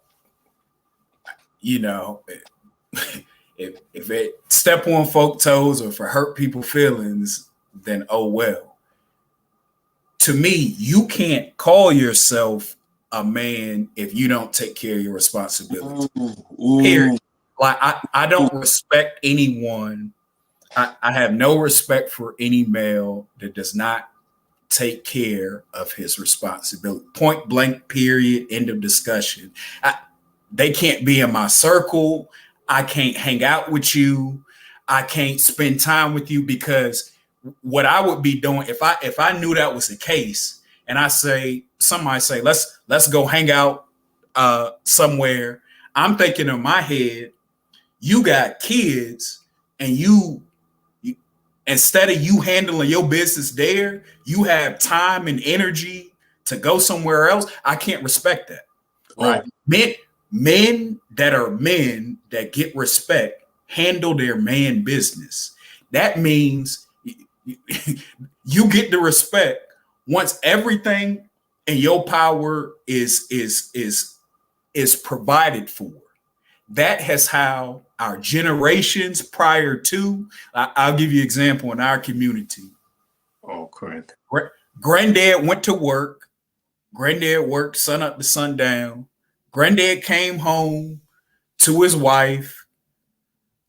if it step on folk toes or if it hurt people's feelings, then oh well. To me, you can't call yourself a man if you don't take care of your responsibility. Ooh. Period. Like I don't respect anyone. I have no respect for any male that does not take care of his responsibility. Point blank, period, end of discussion. They can't be in my circle. I can't hang out with you. I can't spend time with you, because what I would be doing if I knew that was the case, and somebody say, let's go hang out somewhere. I'm thinking in my head, you got kids, and you instead of you handling your business there, you have time and energy to go somewhere else. I can't respect that. Right? Men that get respect handle their man business. That means you get the respect once everything in your power is provided for. That has how our generations prior to, I'll give you an example in our community. Oh, correct. Granddad went to work. Granddad worked sun up to sundown. Granddad came home to his wife,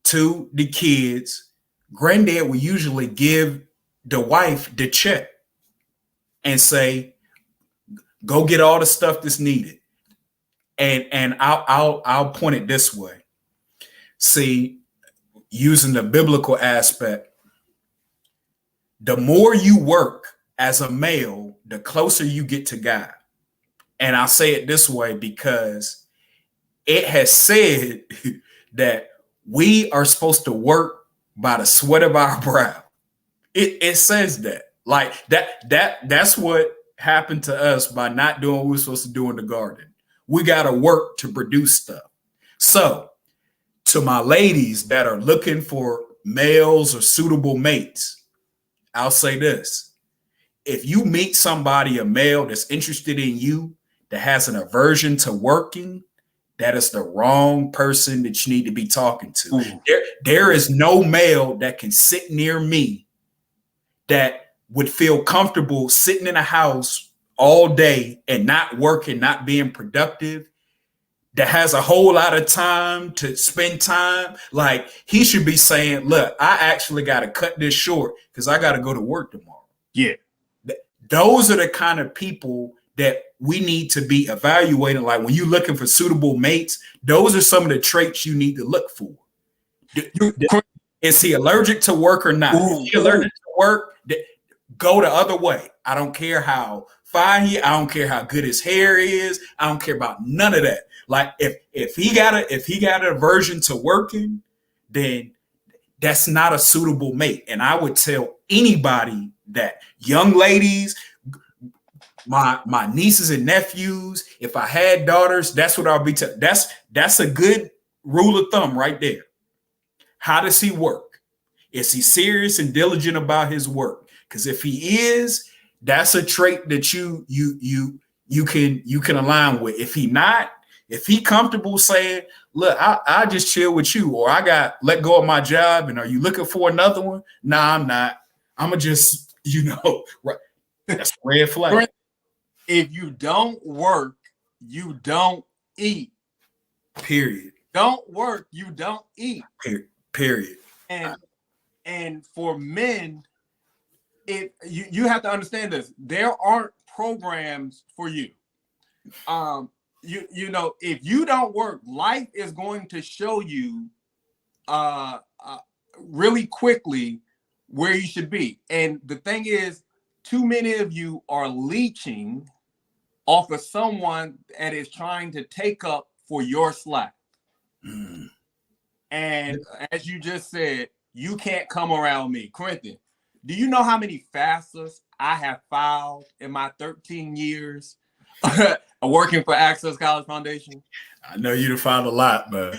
to the kids. Granddad would usually give the wife the check and say, go get all the stuff that's needed. And I'll point it this way. See, using the biblical aspect, the more you work as a male, the closer you get to God. And I say it this way because it has said that we are supposed to work by the sweat of our brow. It says that. Like that's what happened to us by not doing what we're supposed to do in the garden. We got to work to produce stuff. So to my ladies that are looking for males or suitable mates, I'll say this. If you meet somebody, a male that's interested in you, that has an aversion to working, that is the wrong person that you need to be talking to. There is no male that can sit near me that would feel comfortable sitting in a house all day and not working, not being productive, that has a whole lot of time to spend time. Like, he should be saying, look, I actually got to cut this short because I got to go to work tomorrow. Yeah. Those are the kind of people that we need to be evaluating. Like, when you're looking for suitable mates, those are some of the traits you need to look for. Is he allergic to work or not? If he allergic to work, go the other way. I don't care how fine he, I don't care how good his hair is. I don't care about none of that. Like, if he got an aversion to working, then that's not a suitable mate. And I would tell anybody that, young ladies, my nieces and nephews, if I had daughters, that's what I'll be telling. That's a good rule of thumb right there. How does he work? Is he serious and diligent about his work? Because if he is, that's a trait that you can align with. If he not, if he comfortable saying, look, I just chill with you, or I got let go of my job, and are you looking for another one? Nah, I'm not. I'ma just, right. That's a red flag. If you don't work, you don't eat. Period. Don't work, you don't eat. Period. And for men, you have to understand this. There aren't programs for you. If you don't work, life is going to show you really quickly where you should be. And the thing is, too many of you are leeching off of someone that is trying to take up for your slack. And as you just said, you can't come around me. Corinthian, do you know how many FAFSAs I have filed in my 13 years working for Access College Foundation? I know you'd have filed a lot, but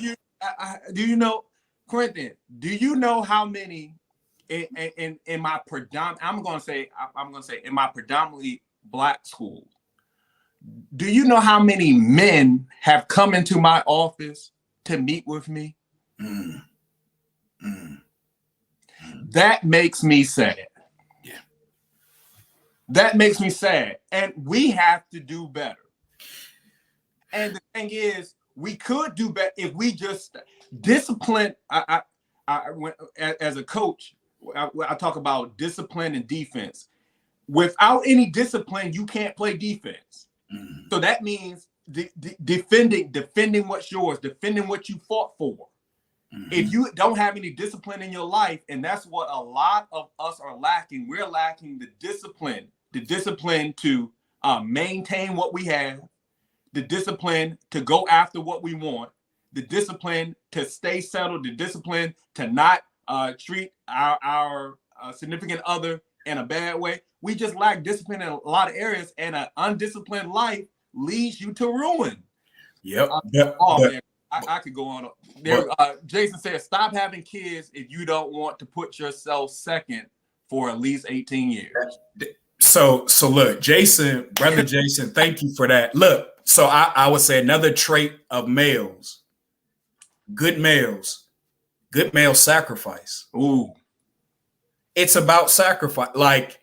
do you know, Corinthian, do you know how many in my I'm going to say in my predominantly Black school, do you know how many men have come into my office to meet with me? That makes me sad. Yeah. That makes me sad. And we have to do better. And the thing is, we could do better if we just discipline. As a coach, I talk about discipline and defense. Without any discipline, you can't play defense. Mm-hmm. So that means defending what's yours, defending what you fought for. Mm-hmm. If you don't have any discipline in your life, and that's what a lot of us are lacking, we're lacking the discipline to maintain what we have, the discipline to go after what we want, the discipline to stay settled, the discipline to not treat our significant other in a bad way. We just lack discipline in a lot of areas, and an undisciplined life leads you to ruin. Yep. Man, I could go on. There, Jason said, stop having kids if you don't want to put yourself second for at least 18 years. So look, Jason, brother Jason, thank you for that. Look, so I would say another trait of males, good male sacrifice. Ooh. It's about sacrifice. Like,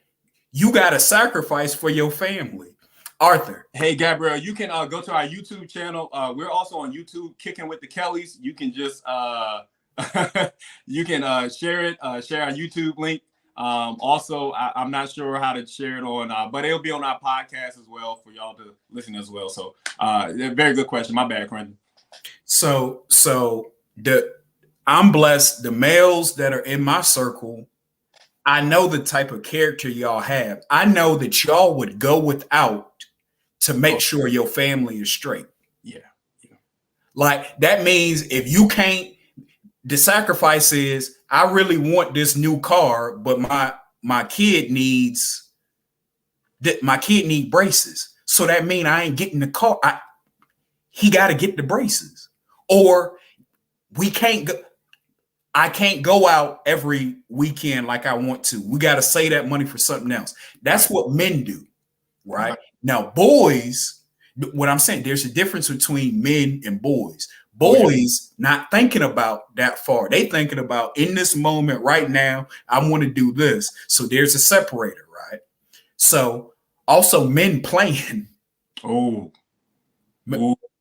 you got to sacrifice for your family. Arthur. Hey, Gabrielle, you can go to our YouTube channel. We're also on YouTube, Kicking with the Kellys. You can just you can share it, share our YouTube link. Also, I'm not sure how to share it on, but it'll be on our podcast as well for y'all to listen as well. So, very good question. My bad, Corinthian. So I'm blessed. The males that are in my circle, I know the type of character y'all have. I know that y'all would go without to make sure your family is straight. Yeah. Like, that means if you can't, the sacrifice is, I really want this new car, but my kid needs braces. So that means I ain't getting the car. He got to get the braces, or I can't go out every weekend like I want to. We got to save that money for something else. That's what men do, right? Now, boys, what I'm saying, there's a difference between men and boys. Boys not thinking about that far. They thinking about, in this moment right now, I want to do this. So there's a separator, right? So also men plan. Oh.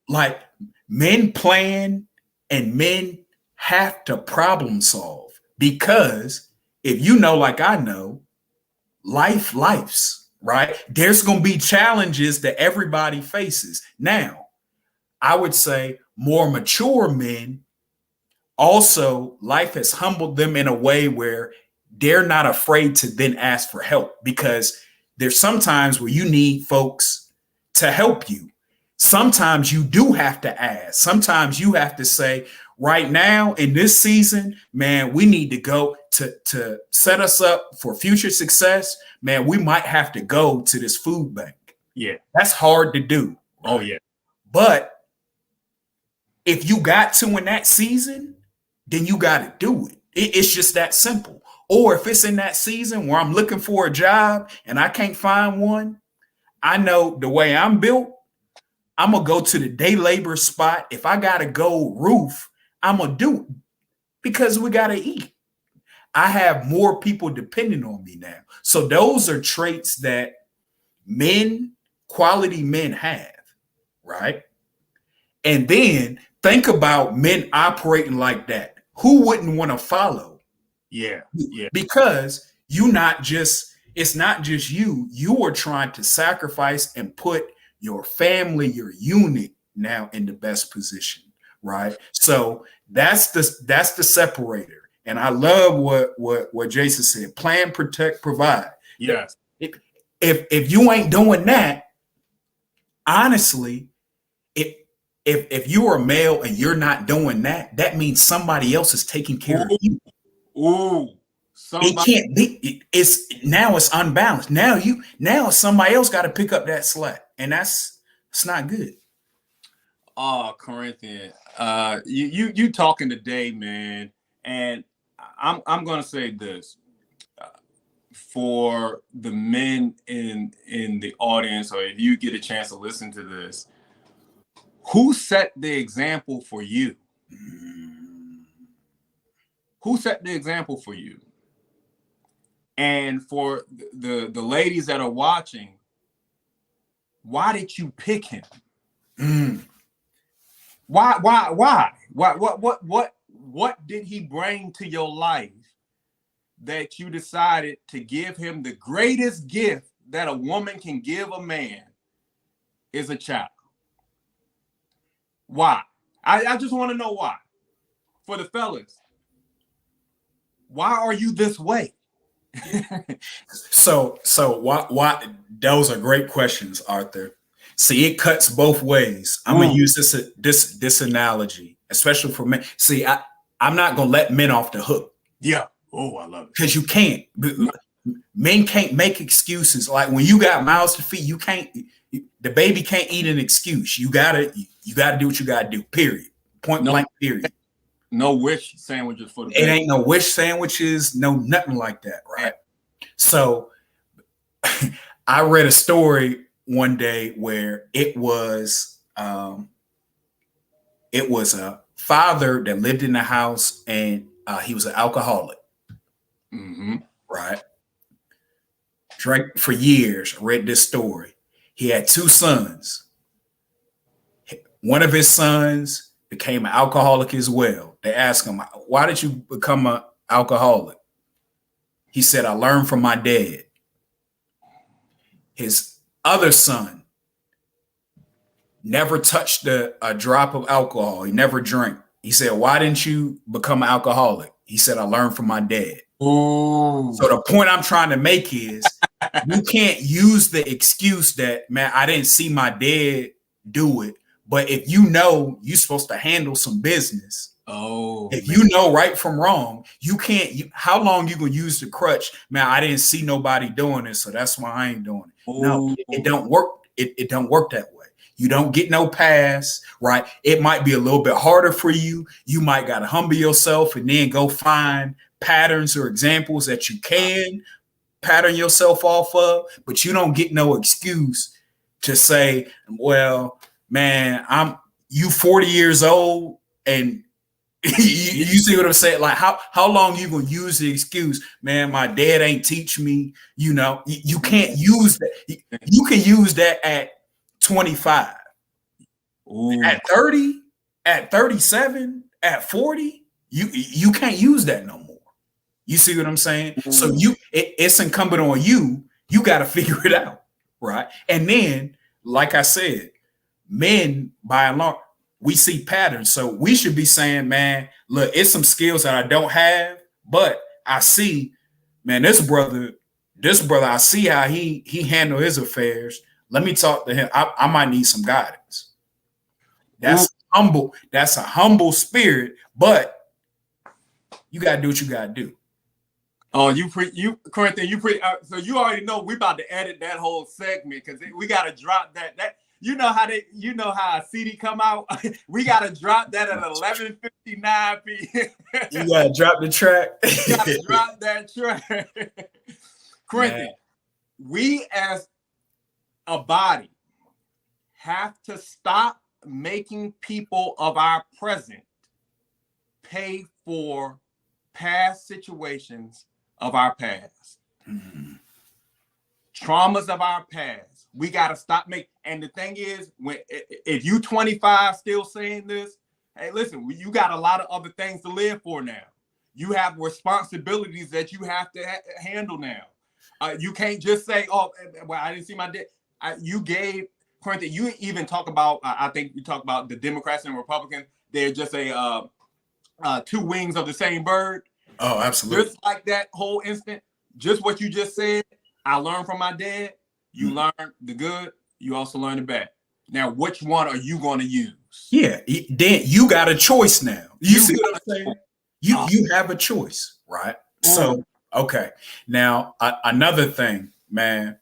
Like, men plan and men have to problem solve, because if you know, like I know, life's, right? There's going to be challenges that everybody faces. Now, I would say more mature men, also, life has humbled them in a way where they're not afraid to then ask for help, because there's sometimes where you need folks to help you. Sometimes you do have to ask. Sometimes you have to say, right now in this season, man, we need to go to set us up for future success. Man, we might have to go to this food bank. Yeah. That's hard to do. Right? Oh, yeah. But if you got to in that season, then you got to do it. It's just that simple. Or if it's in that season where I'm looking for a job and I can't find one, I know the way I'm built, I'm going to go to the day labor spot. If I got to go roof, I'm going to do it, because we got to eat. I have more people depending on me now. So those are traits that quality men have, right? And then think about men operating like that. Who wouldn't want to follow? Yeah. Because it's not just you. You are trying to sacrifice and put your family, your unit now in the best position, right? So that's the separator. And I love what Jason said: plan, protect, provide. Yes. If you ain't doing that, honestly, if you are a male and you're not doing that, that means somebody else is taking care of you. Ooh. It can't be. It's unbalanced. Now somebody else got to pick up that slack, and it's not good. Oh, Corinthian, you talking today, man, and I'm gonna say this for the men in the audience, or if you get a chance to listen to this, who set the example for you? Who set the example for you? And for the ladies that are watching, why did you pick him? What did he bring to your life that you decided to give him? The greatest gift that a woman can give a man is a child. Why? I just want to know why. For the fellas, why are you this way? So why those are great questions, Arthur. See, it cuts both ways. I'm gonna use this analogy, especially for men. See, I'm not gonna let men off the hook. Yeah. Oh, I love it. Because you can't. Men can't make excuses. Like when you got mouths to feed, you can't. The baby can't eat an excuse. You gotta do what you gotta do. Period. Point blank. Period. No wish sandwiches for the baby. It ain't no wish sandwiches. No nothing like that. Right. So I read a story one day where it was a father that lived in the house, and he was an alcoholic. Mm-hmm. Right. Drank for years. Read this story. He had 2 sons. One of his sons became an alcoholic as well. They asked him, "Why did you become an alcoholic?" He said, "I learned from my dad." His other son never touched a drop of alcohol. He never drank. He said, "Why didn't you become an alcoholic?" He said, "I learned from my dad." Ooh. So the point I'm trying to make is you can't use the excuse that, man, I didn't see my dad do it. But if you know you're supposed to handle some business, if you know right from wrong, you can't. How long you gonna use the crutch? Man, I didn't see nobody doing it, so that's why I ain't doing it. Ooh. No, it don't work. It don't work that way. You don't get no pass, right? It might be a little bit harder for you. You might got to humble yourself and then go find patterns or examples that you can pattern yourself off of, but you don't get no excuse to say, well, man, you 40 years old and you see what I'm saying? Like how long you gonna use the excuse, man, my dad ain't teach me, you can't use that. You can use that at 25. Ooh. At 30, at 37, at 40, you can't use that no more. You see what I'm saying? Mm-hmm. So it's incumbent on you. You got to figure it out, right? And then, like I said, men, by and large, we see patterns. So we should be saying, man, look, it's some skills that I don't have, but I see, man, this brother, I see how he handle his affairs. Let me talk to him. I might need some guidance. That's humble. That's a humble spirit, but you got to do what you got to do. Oh, Corinthian, so you already know we about to edit that whole segment because we got to drop that. You know how a CD come out? We got to drop that at 11:59 p.m. You got to drop the track. You got to drop that track. Corinthian, we as a body have to stop making people of our present pay for past situations of our past. Mm-hmm. Traumas of our past. We got to stop making. And the thing is, if you 25 still saying this, hey, listen, you got a lot of other things to live for now. You have responsibilities that you have to handle now. You can't just say, oh, well, I didn't see my dad. You gave, Corinthian, you even talk about, I think you talk about the Democrats and Republicans. They're just two wings of the same bird. Oh, absolutely. Just like that whole instant, just what you just said, I learned from my dad. You learn the good, you also learn the bad. Now, which one are you going to use? Yeah, then you got a choice now. You see what I'm saying? You have a choice, right? So, okay. Now, another thing, man,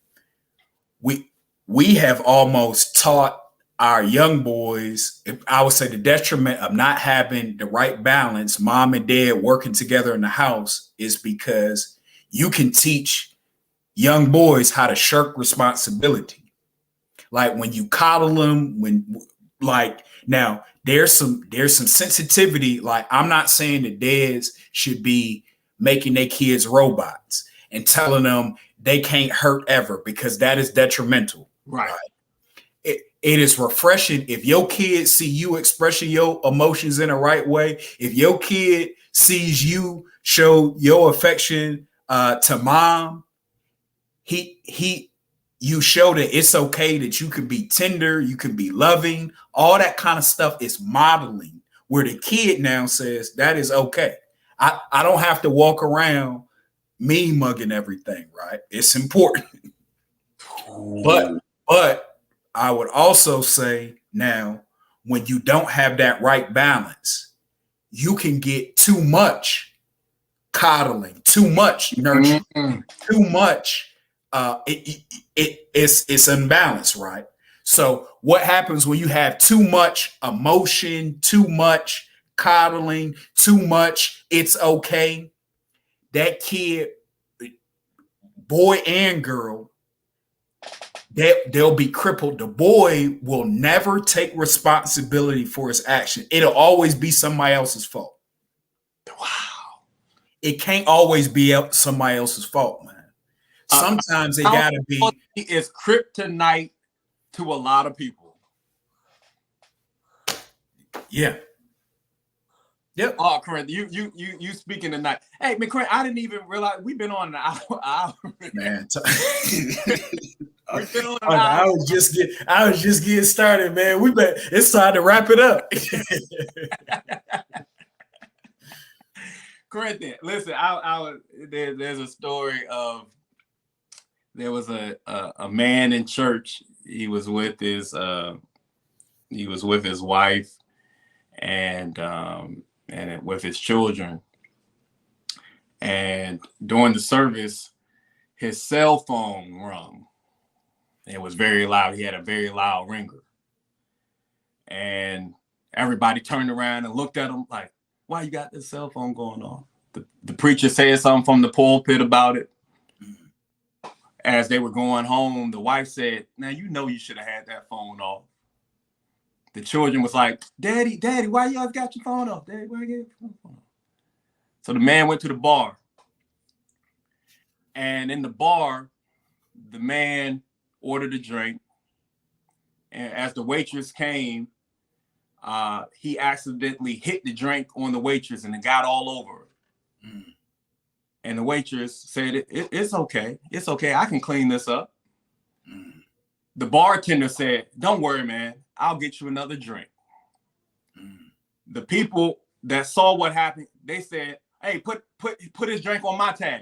we have almost taught our young boys, I would say the detriment of not having the right balance, mom and dad working together in the house, is because you can teach young boys how to shirk responsibility. Like when you coddle them, now there's some sensitivity. Like, I'm not saying that dads should be making their kids robots and telling them they can't hurt ever, because that is detrimental. Right. It is refreshing if your kids see you expressing your emotions in the right way. If your kid sees you show your affection to mom, you show that it's okay, that you can be tender, you can be loving. All that kind of stuff is modeling, where the kid now says that is okay. I don't have to walk around mean mugging everything, right? It's important. But I would also say now, when you don't have that right balance, you can get too much coddling, too much nurturing, too much. It's unbalanced, right? So what happens when you have too much emotion, too much coddling, too much it's okay? That kid, boy and girl, they'll be crippled. The boy will never take responsibility for his action. It'll always be somebody else's fault. Wow. It can't always be somebody else's fault, man. Sometimes it gotta be. It's kryptonite to a lot of people. Yeah. Yep. Oh, Corinthian, you speaking tonight. Hey, man, Corinthian, I didn't even realize we've been on an hour. Man, I was just getting started, man. It's time to wrap it up. Corinthian, listen, there's a story of, there was a man in church. He was with his wife and with his children. And during the service, his cell phone rung. It was very loud. He had a very loud ringer. And everybody turned around and looked at him like, why you got this cell phone going on? The preacher said something from the pulpit about it. As they were going home, the wife said, now you know you should have had that phone off. The children was like, Daddy, why you always got your phone off? Daddy, why you got your phone off? So the man went to the bar. And in the bar, the man ordered a drink. And as the waitress came, he accidentally hit the drink on the waitress and it got all over her. And the waitress said, it's okay. It's okay. I can clean this up. The bartender said, don't worry, man. I'll get you another drink. The people that saw what happened, they said, hey, put his drink on my tab.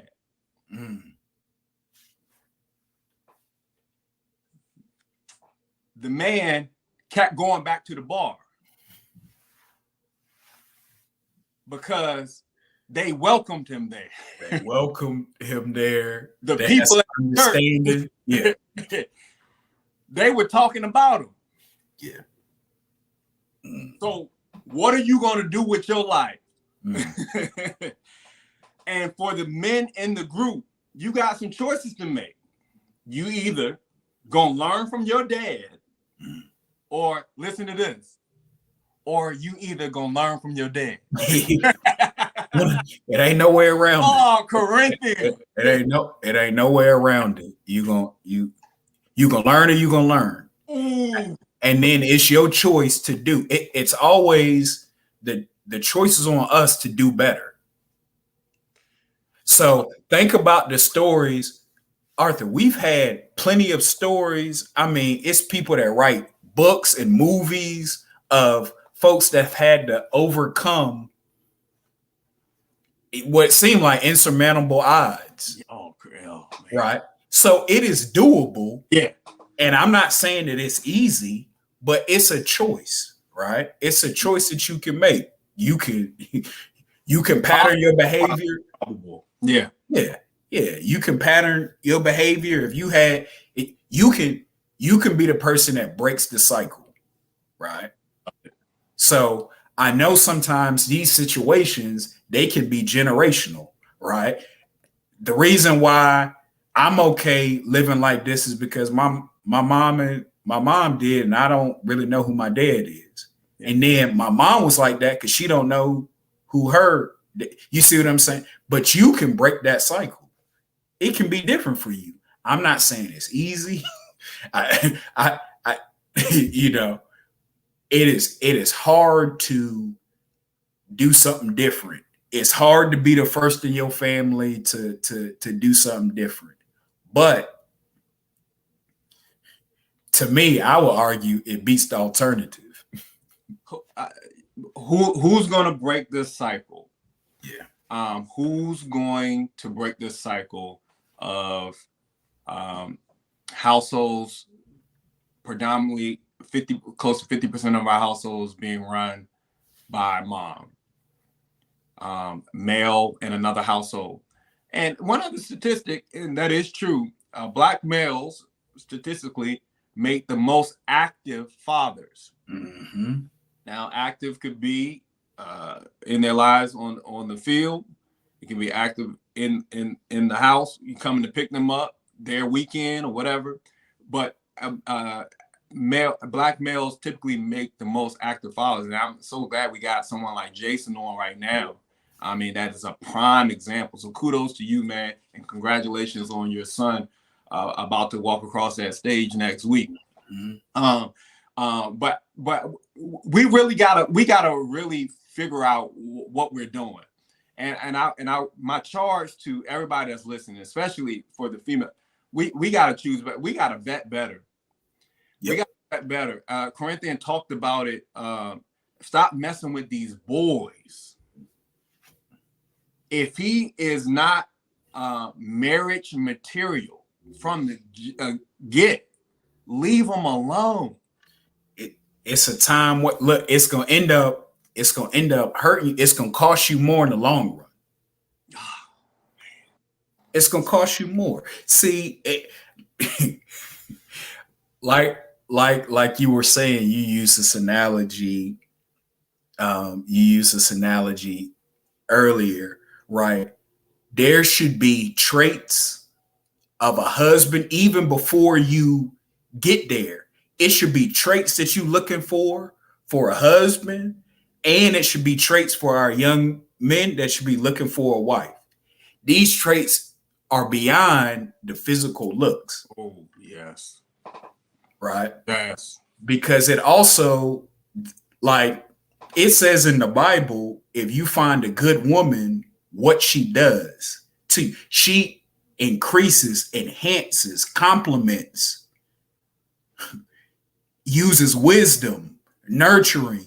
The man kept going back to the bar because they welcomed him there. They welcomed him there. The people understanding. Yeah. They were talking about him. Yeah. So what are you going to do with your life? And for the men in the group, you got some choices to make. You either gonna learn from your dad, or listen to this, or you either gonna learn from your dad. It ain't nowhere around it. Oh, Corinthian. It ain't nowhere around it. You gonna learn or you gonna learn. And then it's your choice to do. It's always the choice is on us to do better. So think about the stories, Arthur. We've had plenty of stories. I mean, it's people that write books and movies of folks that have had to overcome what seemed like insurmountable odds. Right. So it is doable. Yeah. And I'm not saying that it's easy, but it's a choice, right? It's a choice that you can make. You can pattern your behavior. Yeah. Yeah. Yeah. You can pattern your behavior. If you had it, you can be the person that breaks the cycle, right? So I know sometimes these situations, they can be generational, right? The reason why I'm okay living like this is because my mom did, and I don't really know who my dad is. Yeah. And then my mom was like that because she don't know who her. You see what I'm saying? But you can break that cycle. It can be different for you. I'm not saying it's easy. you know, it is hard to do something different. It's hard to be the first in your family to do something different. But to me, I will argue it beats the alternative. Who's going to break this cycle? Yeah. Who's going to break this cycle of households, predominantly close to 50% of our households being run by mom, male in another household? And one other statistic, and that is true, Black males statistically make the most active fathers. Mm-hmm. Now, active could be in their lives on the field. It can be active in the house. You coming to pick them up their weekend or whatever. But Black males typically make the most active fathers, and I'm so glad we got someone like Jason on right now. I mean, that is a prime example. So kudos to you, man, and congratulations on your son about to walk across that stage next week. Mm-hmm. But we gotta really figure out what we're doing, and my charge to everybody that's listening, especially for the female, we gotta choose, but we gotta vet better. Yep. We gotta vet better. Corinthian talked about it. Stop messing with these boys. If he is not marriage material from the get, leave him alone. It's a time. Look, it's gonna end up hurting you. It's gonna cost you more in the long run. It's gonna cost you more. See, like you were saying, you use this analogy. You use this analogy earlier, right? There should be traits of a husband even before you get there. It should be traits that you're looking for a husband, and it should be traits for our young men that should be looking for a wife. These traits are beyond the physical looks. Oh, yes. Right? Yes. Because it also, like it says in the Bible, if you find a good woman, what she does, she increases, enhances, complements, uses wisdom, nurturing,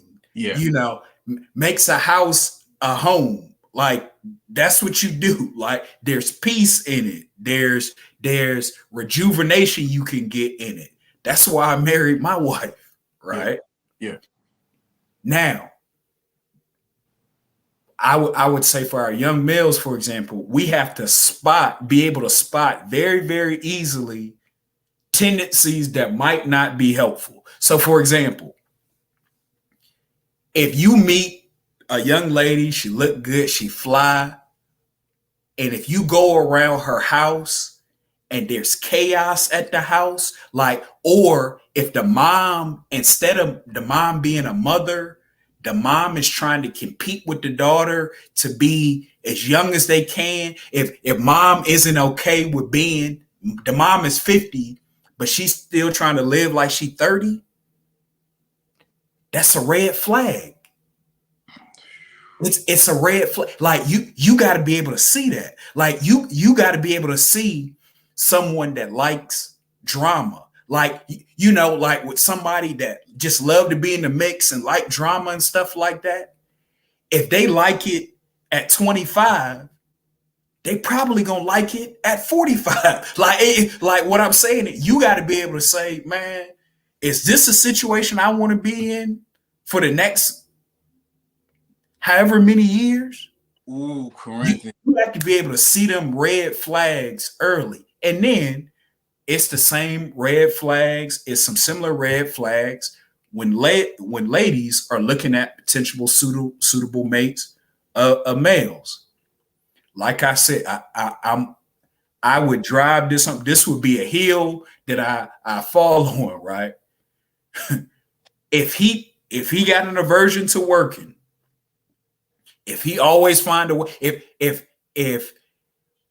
makes a house a home. Like that's what you do. Like there's peace in it. There's rejuvenation you can get in it. That's why I married my wife, right? Yeah. Now, I would say for our young males, for example, we have to be able to spot very, very easily tendencies that might not be helpful. So, for example, if you meet a young lady, she look good, she fly, and if you go around her house and there's chaos at the house, or if the mom, instead of the mom being a mother, the mom is trying to compete with the daughter to be as young as they can. If mom isn't okay with the mom is 50, but she's still trying to live like she's 30, that's a red flag. It's a red flag. Like you got to be able to see that. Like you got to be able to see someone that likes drama. Like with somebody that just love to be in the mix and like drama and stuff like that. If they like it at 25, they probably gonna like it at 45. Like what I'm saying, you got to be able to say, man, is this a situation I want to be in for the next however many years? Ooh, Corinthian. You have to be able to see them red flags early. And then it's the same red flags. It's some similar red flags when ladies are looking at potential suitable mates of males. Like I said, I would drive this up. This would be a hill that I fall on, right? If he got an aversion to working, if he always find a way, if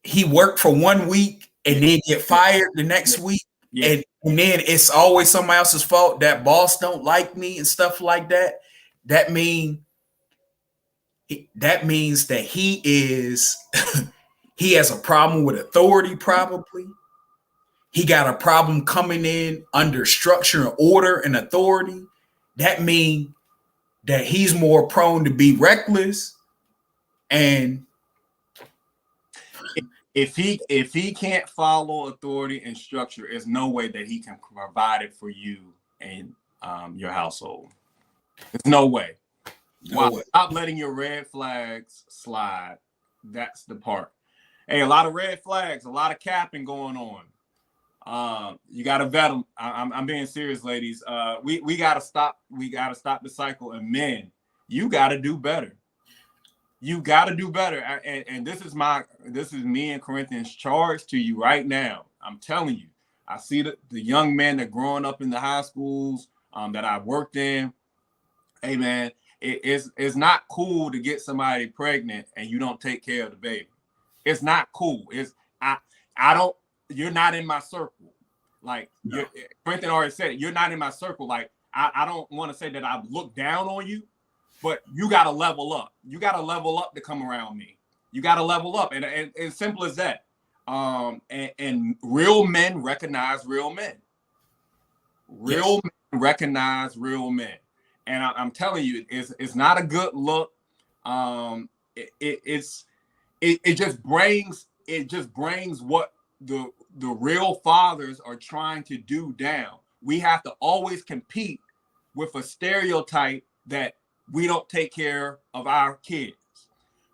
he worked for 1 week and then get fired the next week, and and then it's always somebody else's fault. That boss don't like me and stuff like that. That mean that means that he is he has a problem with authority, probably. He got a problem coming in under structure and order and authority. That means that he's more prone to be reckless. And if he can't follow authority and structure, there's no way that he can provide it for you and your household. There's no way. Stop letting your red flags slide. That's the part. Hey, a lot of red flags, a lot of capping going on. You got to vet them. I'm being serious, ladies. We got to stop. We got to stop the cycle. And men, you got to do better. You got to do better. And this is me and Corinthians' charge to you right now. I'm telling you. I see the young men that growing up in the high schools that I worked in. Hey, man, it's not cool to get somebody pregnant and you don't take care of the baby. It's not cool. You're not in my circle. Like, no. Corinthian already said it. You're not in my circle. Like, I don't want to say that I look down on you, but you got to level up. You got to level up to come around me. You got to level up. And as simple as that. And real men recognize real men. Real men recognize real men. And I'm telling you, it's not a good look. It just brings what the real fathers are trying to do down. We have to always compete with a stereotype that we don't take care of our kids.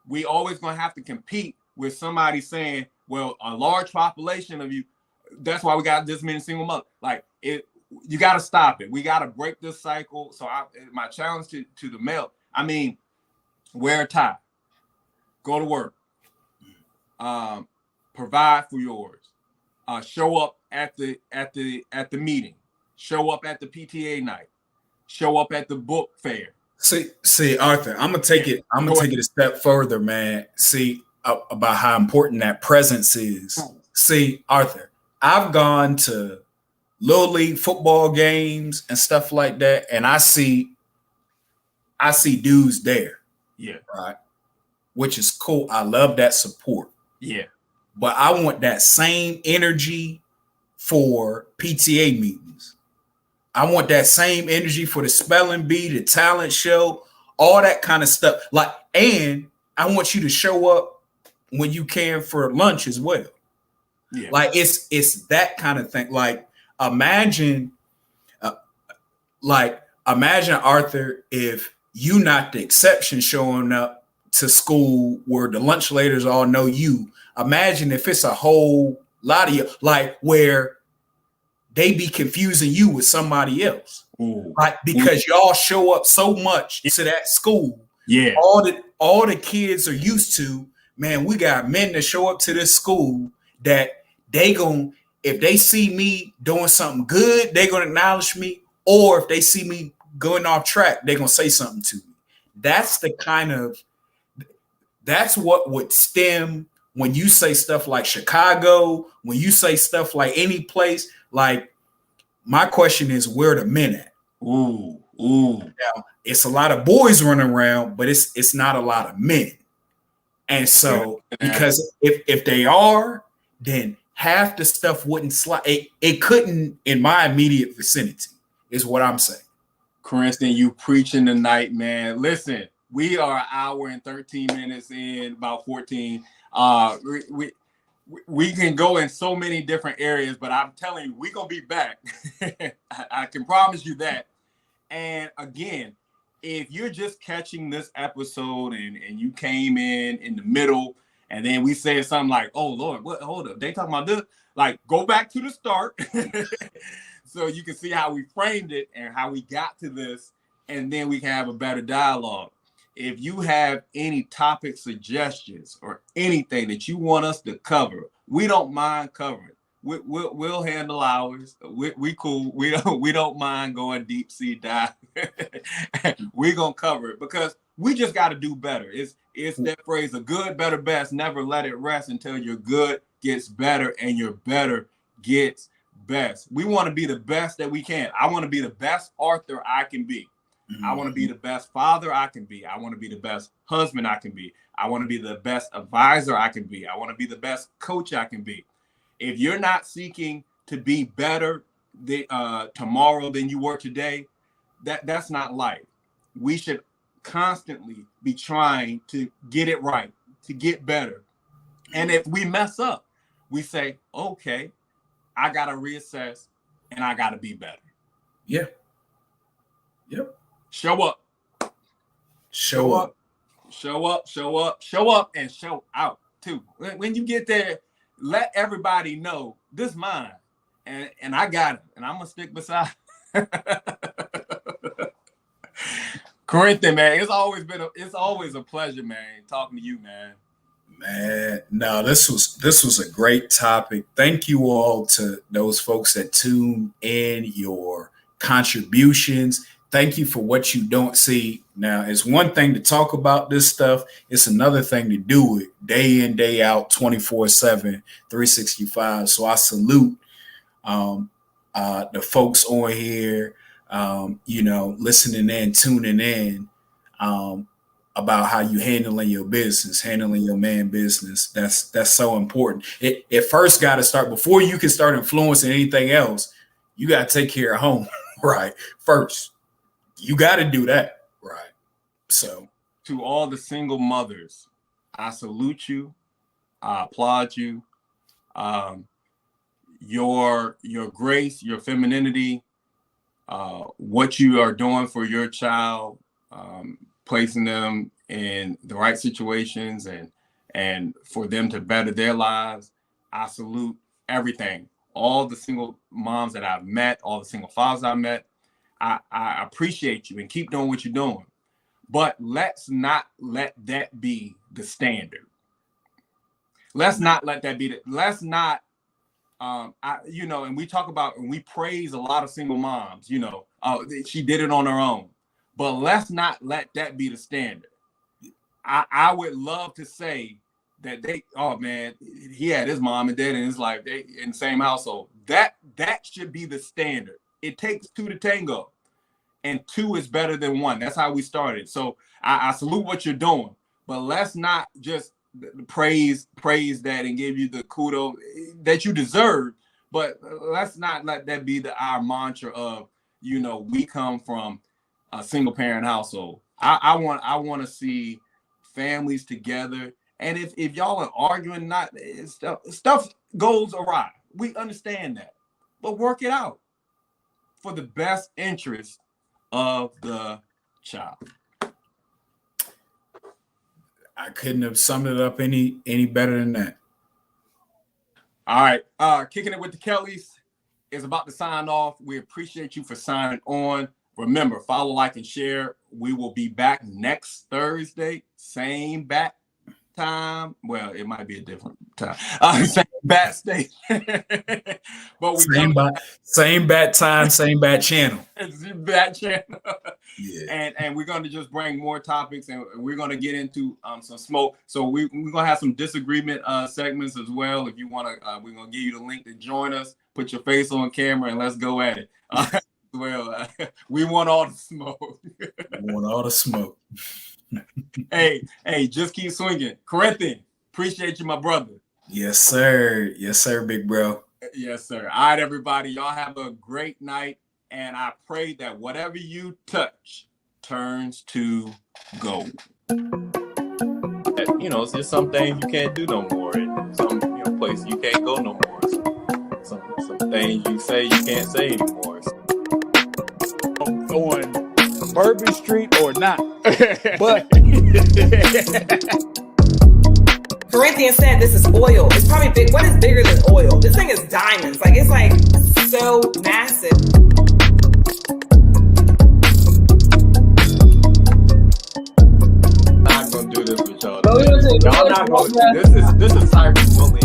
We always gonna have to compete with somebody saying, well, a large population of you, that's why we got this many single mothers. Like, you got to stop it. We got to break this cycle. So my challenge to the male, I mean, wear a tie, go to work, provide for yours, show up at the meeting, show up at the PTA night, show up at the book fair. See, Arthur, I'm gonna take it a step further, man. See about how important that presence is. See, Arthur, I've gone to Little League football games and stuff like that, and I see dudes there. Yeah. Right. Which is cool. I love that support. Yeah. But I want that same energy for PTA meetings. I want that same energy for the spelling bee, the talent show, all that kind of stuff. Like, and I want you to show up when you can for lunch as well. Yeah. Like, it's that kind of thing. Like, imagine Arthur, if you not the exception showing up to school where the lunch laters all know you. Imagine if it's a whole lot of you, like, where they be confusing you with somebody else. Ooh. Like, because y'all show up so much to that school. Yeah. All the kids are used to, man, we got men that show up to this school that if they see me doing something good, they're gonna acknowledge me. Or if they see me going off track, they're gonna say something to me. That's what would stem when you say stuff like Chicago, when you say stuff like any place. Like, my question is, where the men at? Ooh. Now, it's a lot of boys running around, but it's not a lot of men. And so, because if they are, then half the stuff wouldn't slide. It couldn't in my immediate vicinity, is what I'm saying. Corinthian, you preaching tonight, man. Listen, we are an hour and 13 minutes in, about 14. We can go in so many different areas, but I'm telling you, we're going to be back. I can promise you that. And again, if you're just catching this episode and you came in the middle, and then we said something like, oh, Lord, what? Hold up. They talking about this? Like, go back to the start so you can see how we framed it and how we got to this, and then we can have a better dialogue. If you have any topic suggestions or anything that you want us to cover, we don't mind covering. We'll handle ours. We cool. We don't mind going deep sea dive. We're gonna cover it because we just got to do better. It's that phrase: a good, better, best. Never let it rest until your good gets better and your better gets best. We want to be the best that we can. I want to be the best author I can be. I want to be the best father I can be. I want to be the best husband I can be. I want to be the best advisor I can be. I want to be the best coach I can be. If you're not seeking to be better tomorrow than you were today, that's not life. We should constantly be trying to get it right, to get better. And if we mess up, we say, okay, I got to reassess and I got to be better. Yeah. Yep. Show up. Show up. Show up, show up, show up, and show out too. When you get there, let everybody know this is mine. And I got it. And I'm going to stick beside. Corinthian, man, it's always a pleasure, man, talking to you, man. Man, no, this was a great topic. Thank you all to those folks that tuned in, your contributions. Thank you for what you don't see. Now, it's one thing to talk about this stuff. It's another thing to do it day in, day out, 24/7, 365. So I salute the folks on here, listening in, tuning in, about how you handling your business, handling your man business. That's so important. It first got to start before you can start influencing anything else. You got to take care of home, right? First, you got to do that, right? So, to all the single mothers, I salute you. I applaud you. Your grace, your femininity, what you are doing for your child, placing them in the right situations and for them to better their lives. I salute everything. All the single moms that I've met, all the single fathers I've met, I appreciate you and keep doing what you're doing. But let's not let that be the standard. Let's not let that be and we talk about and we praise a lot of single moms, she did it on her own. But let's not let that be the standard. I would love to say that he had his mom and dad in his life, they in the same household. That should be the standard. It takes two to tango, and two is better than one. That's how we started. So I salute what you're doing, but let's not just praise that and give you the kudos that you deserve. But let's not let that be our mantra of, we come from a single parent household. I want to see families together. And if y'all are arguing, stuff goes awry. We understand that, but work it out for the best interest of the child. I couldn't have summed it up any better than that. All right. Kicking it with the Kellys is about to sign off. We appreciate you for signing on. Remember, follow, like, and share. We will be back next Thursday, same bat time. Well, it might be a different time. Same bat station. But same bat time, same bat channel. Bat channel. Yeah. And we're going to just bring more topics, and we're going to get into some smoke. So we're going to have some disagreement segments as well. If you want to, we're going to give you the link to join us. Put your face on camera and let's go at it. Well, we want all the smoke. We want all the smoke. Hey, just keep swinging. Corinthian, appreciate you, my brother. Yes, sir. Yes, sir, big bro. Yes, sir. All right, everybody. Y'all have a great night. And I pray that whatever you touch turns to gold. It's just some things you can't do no more. And some places you can't go no more. Some things you say you can't say anymore. On Bourbon Street or not. But Corinthian said this is oil. It's probably big. What is bigger than oil? This thing is diamonds. Like, it's like so massive. Not gonna do this with y'all. Y'all not gonna. This is cyberbullying.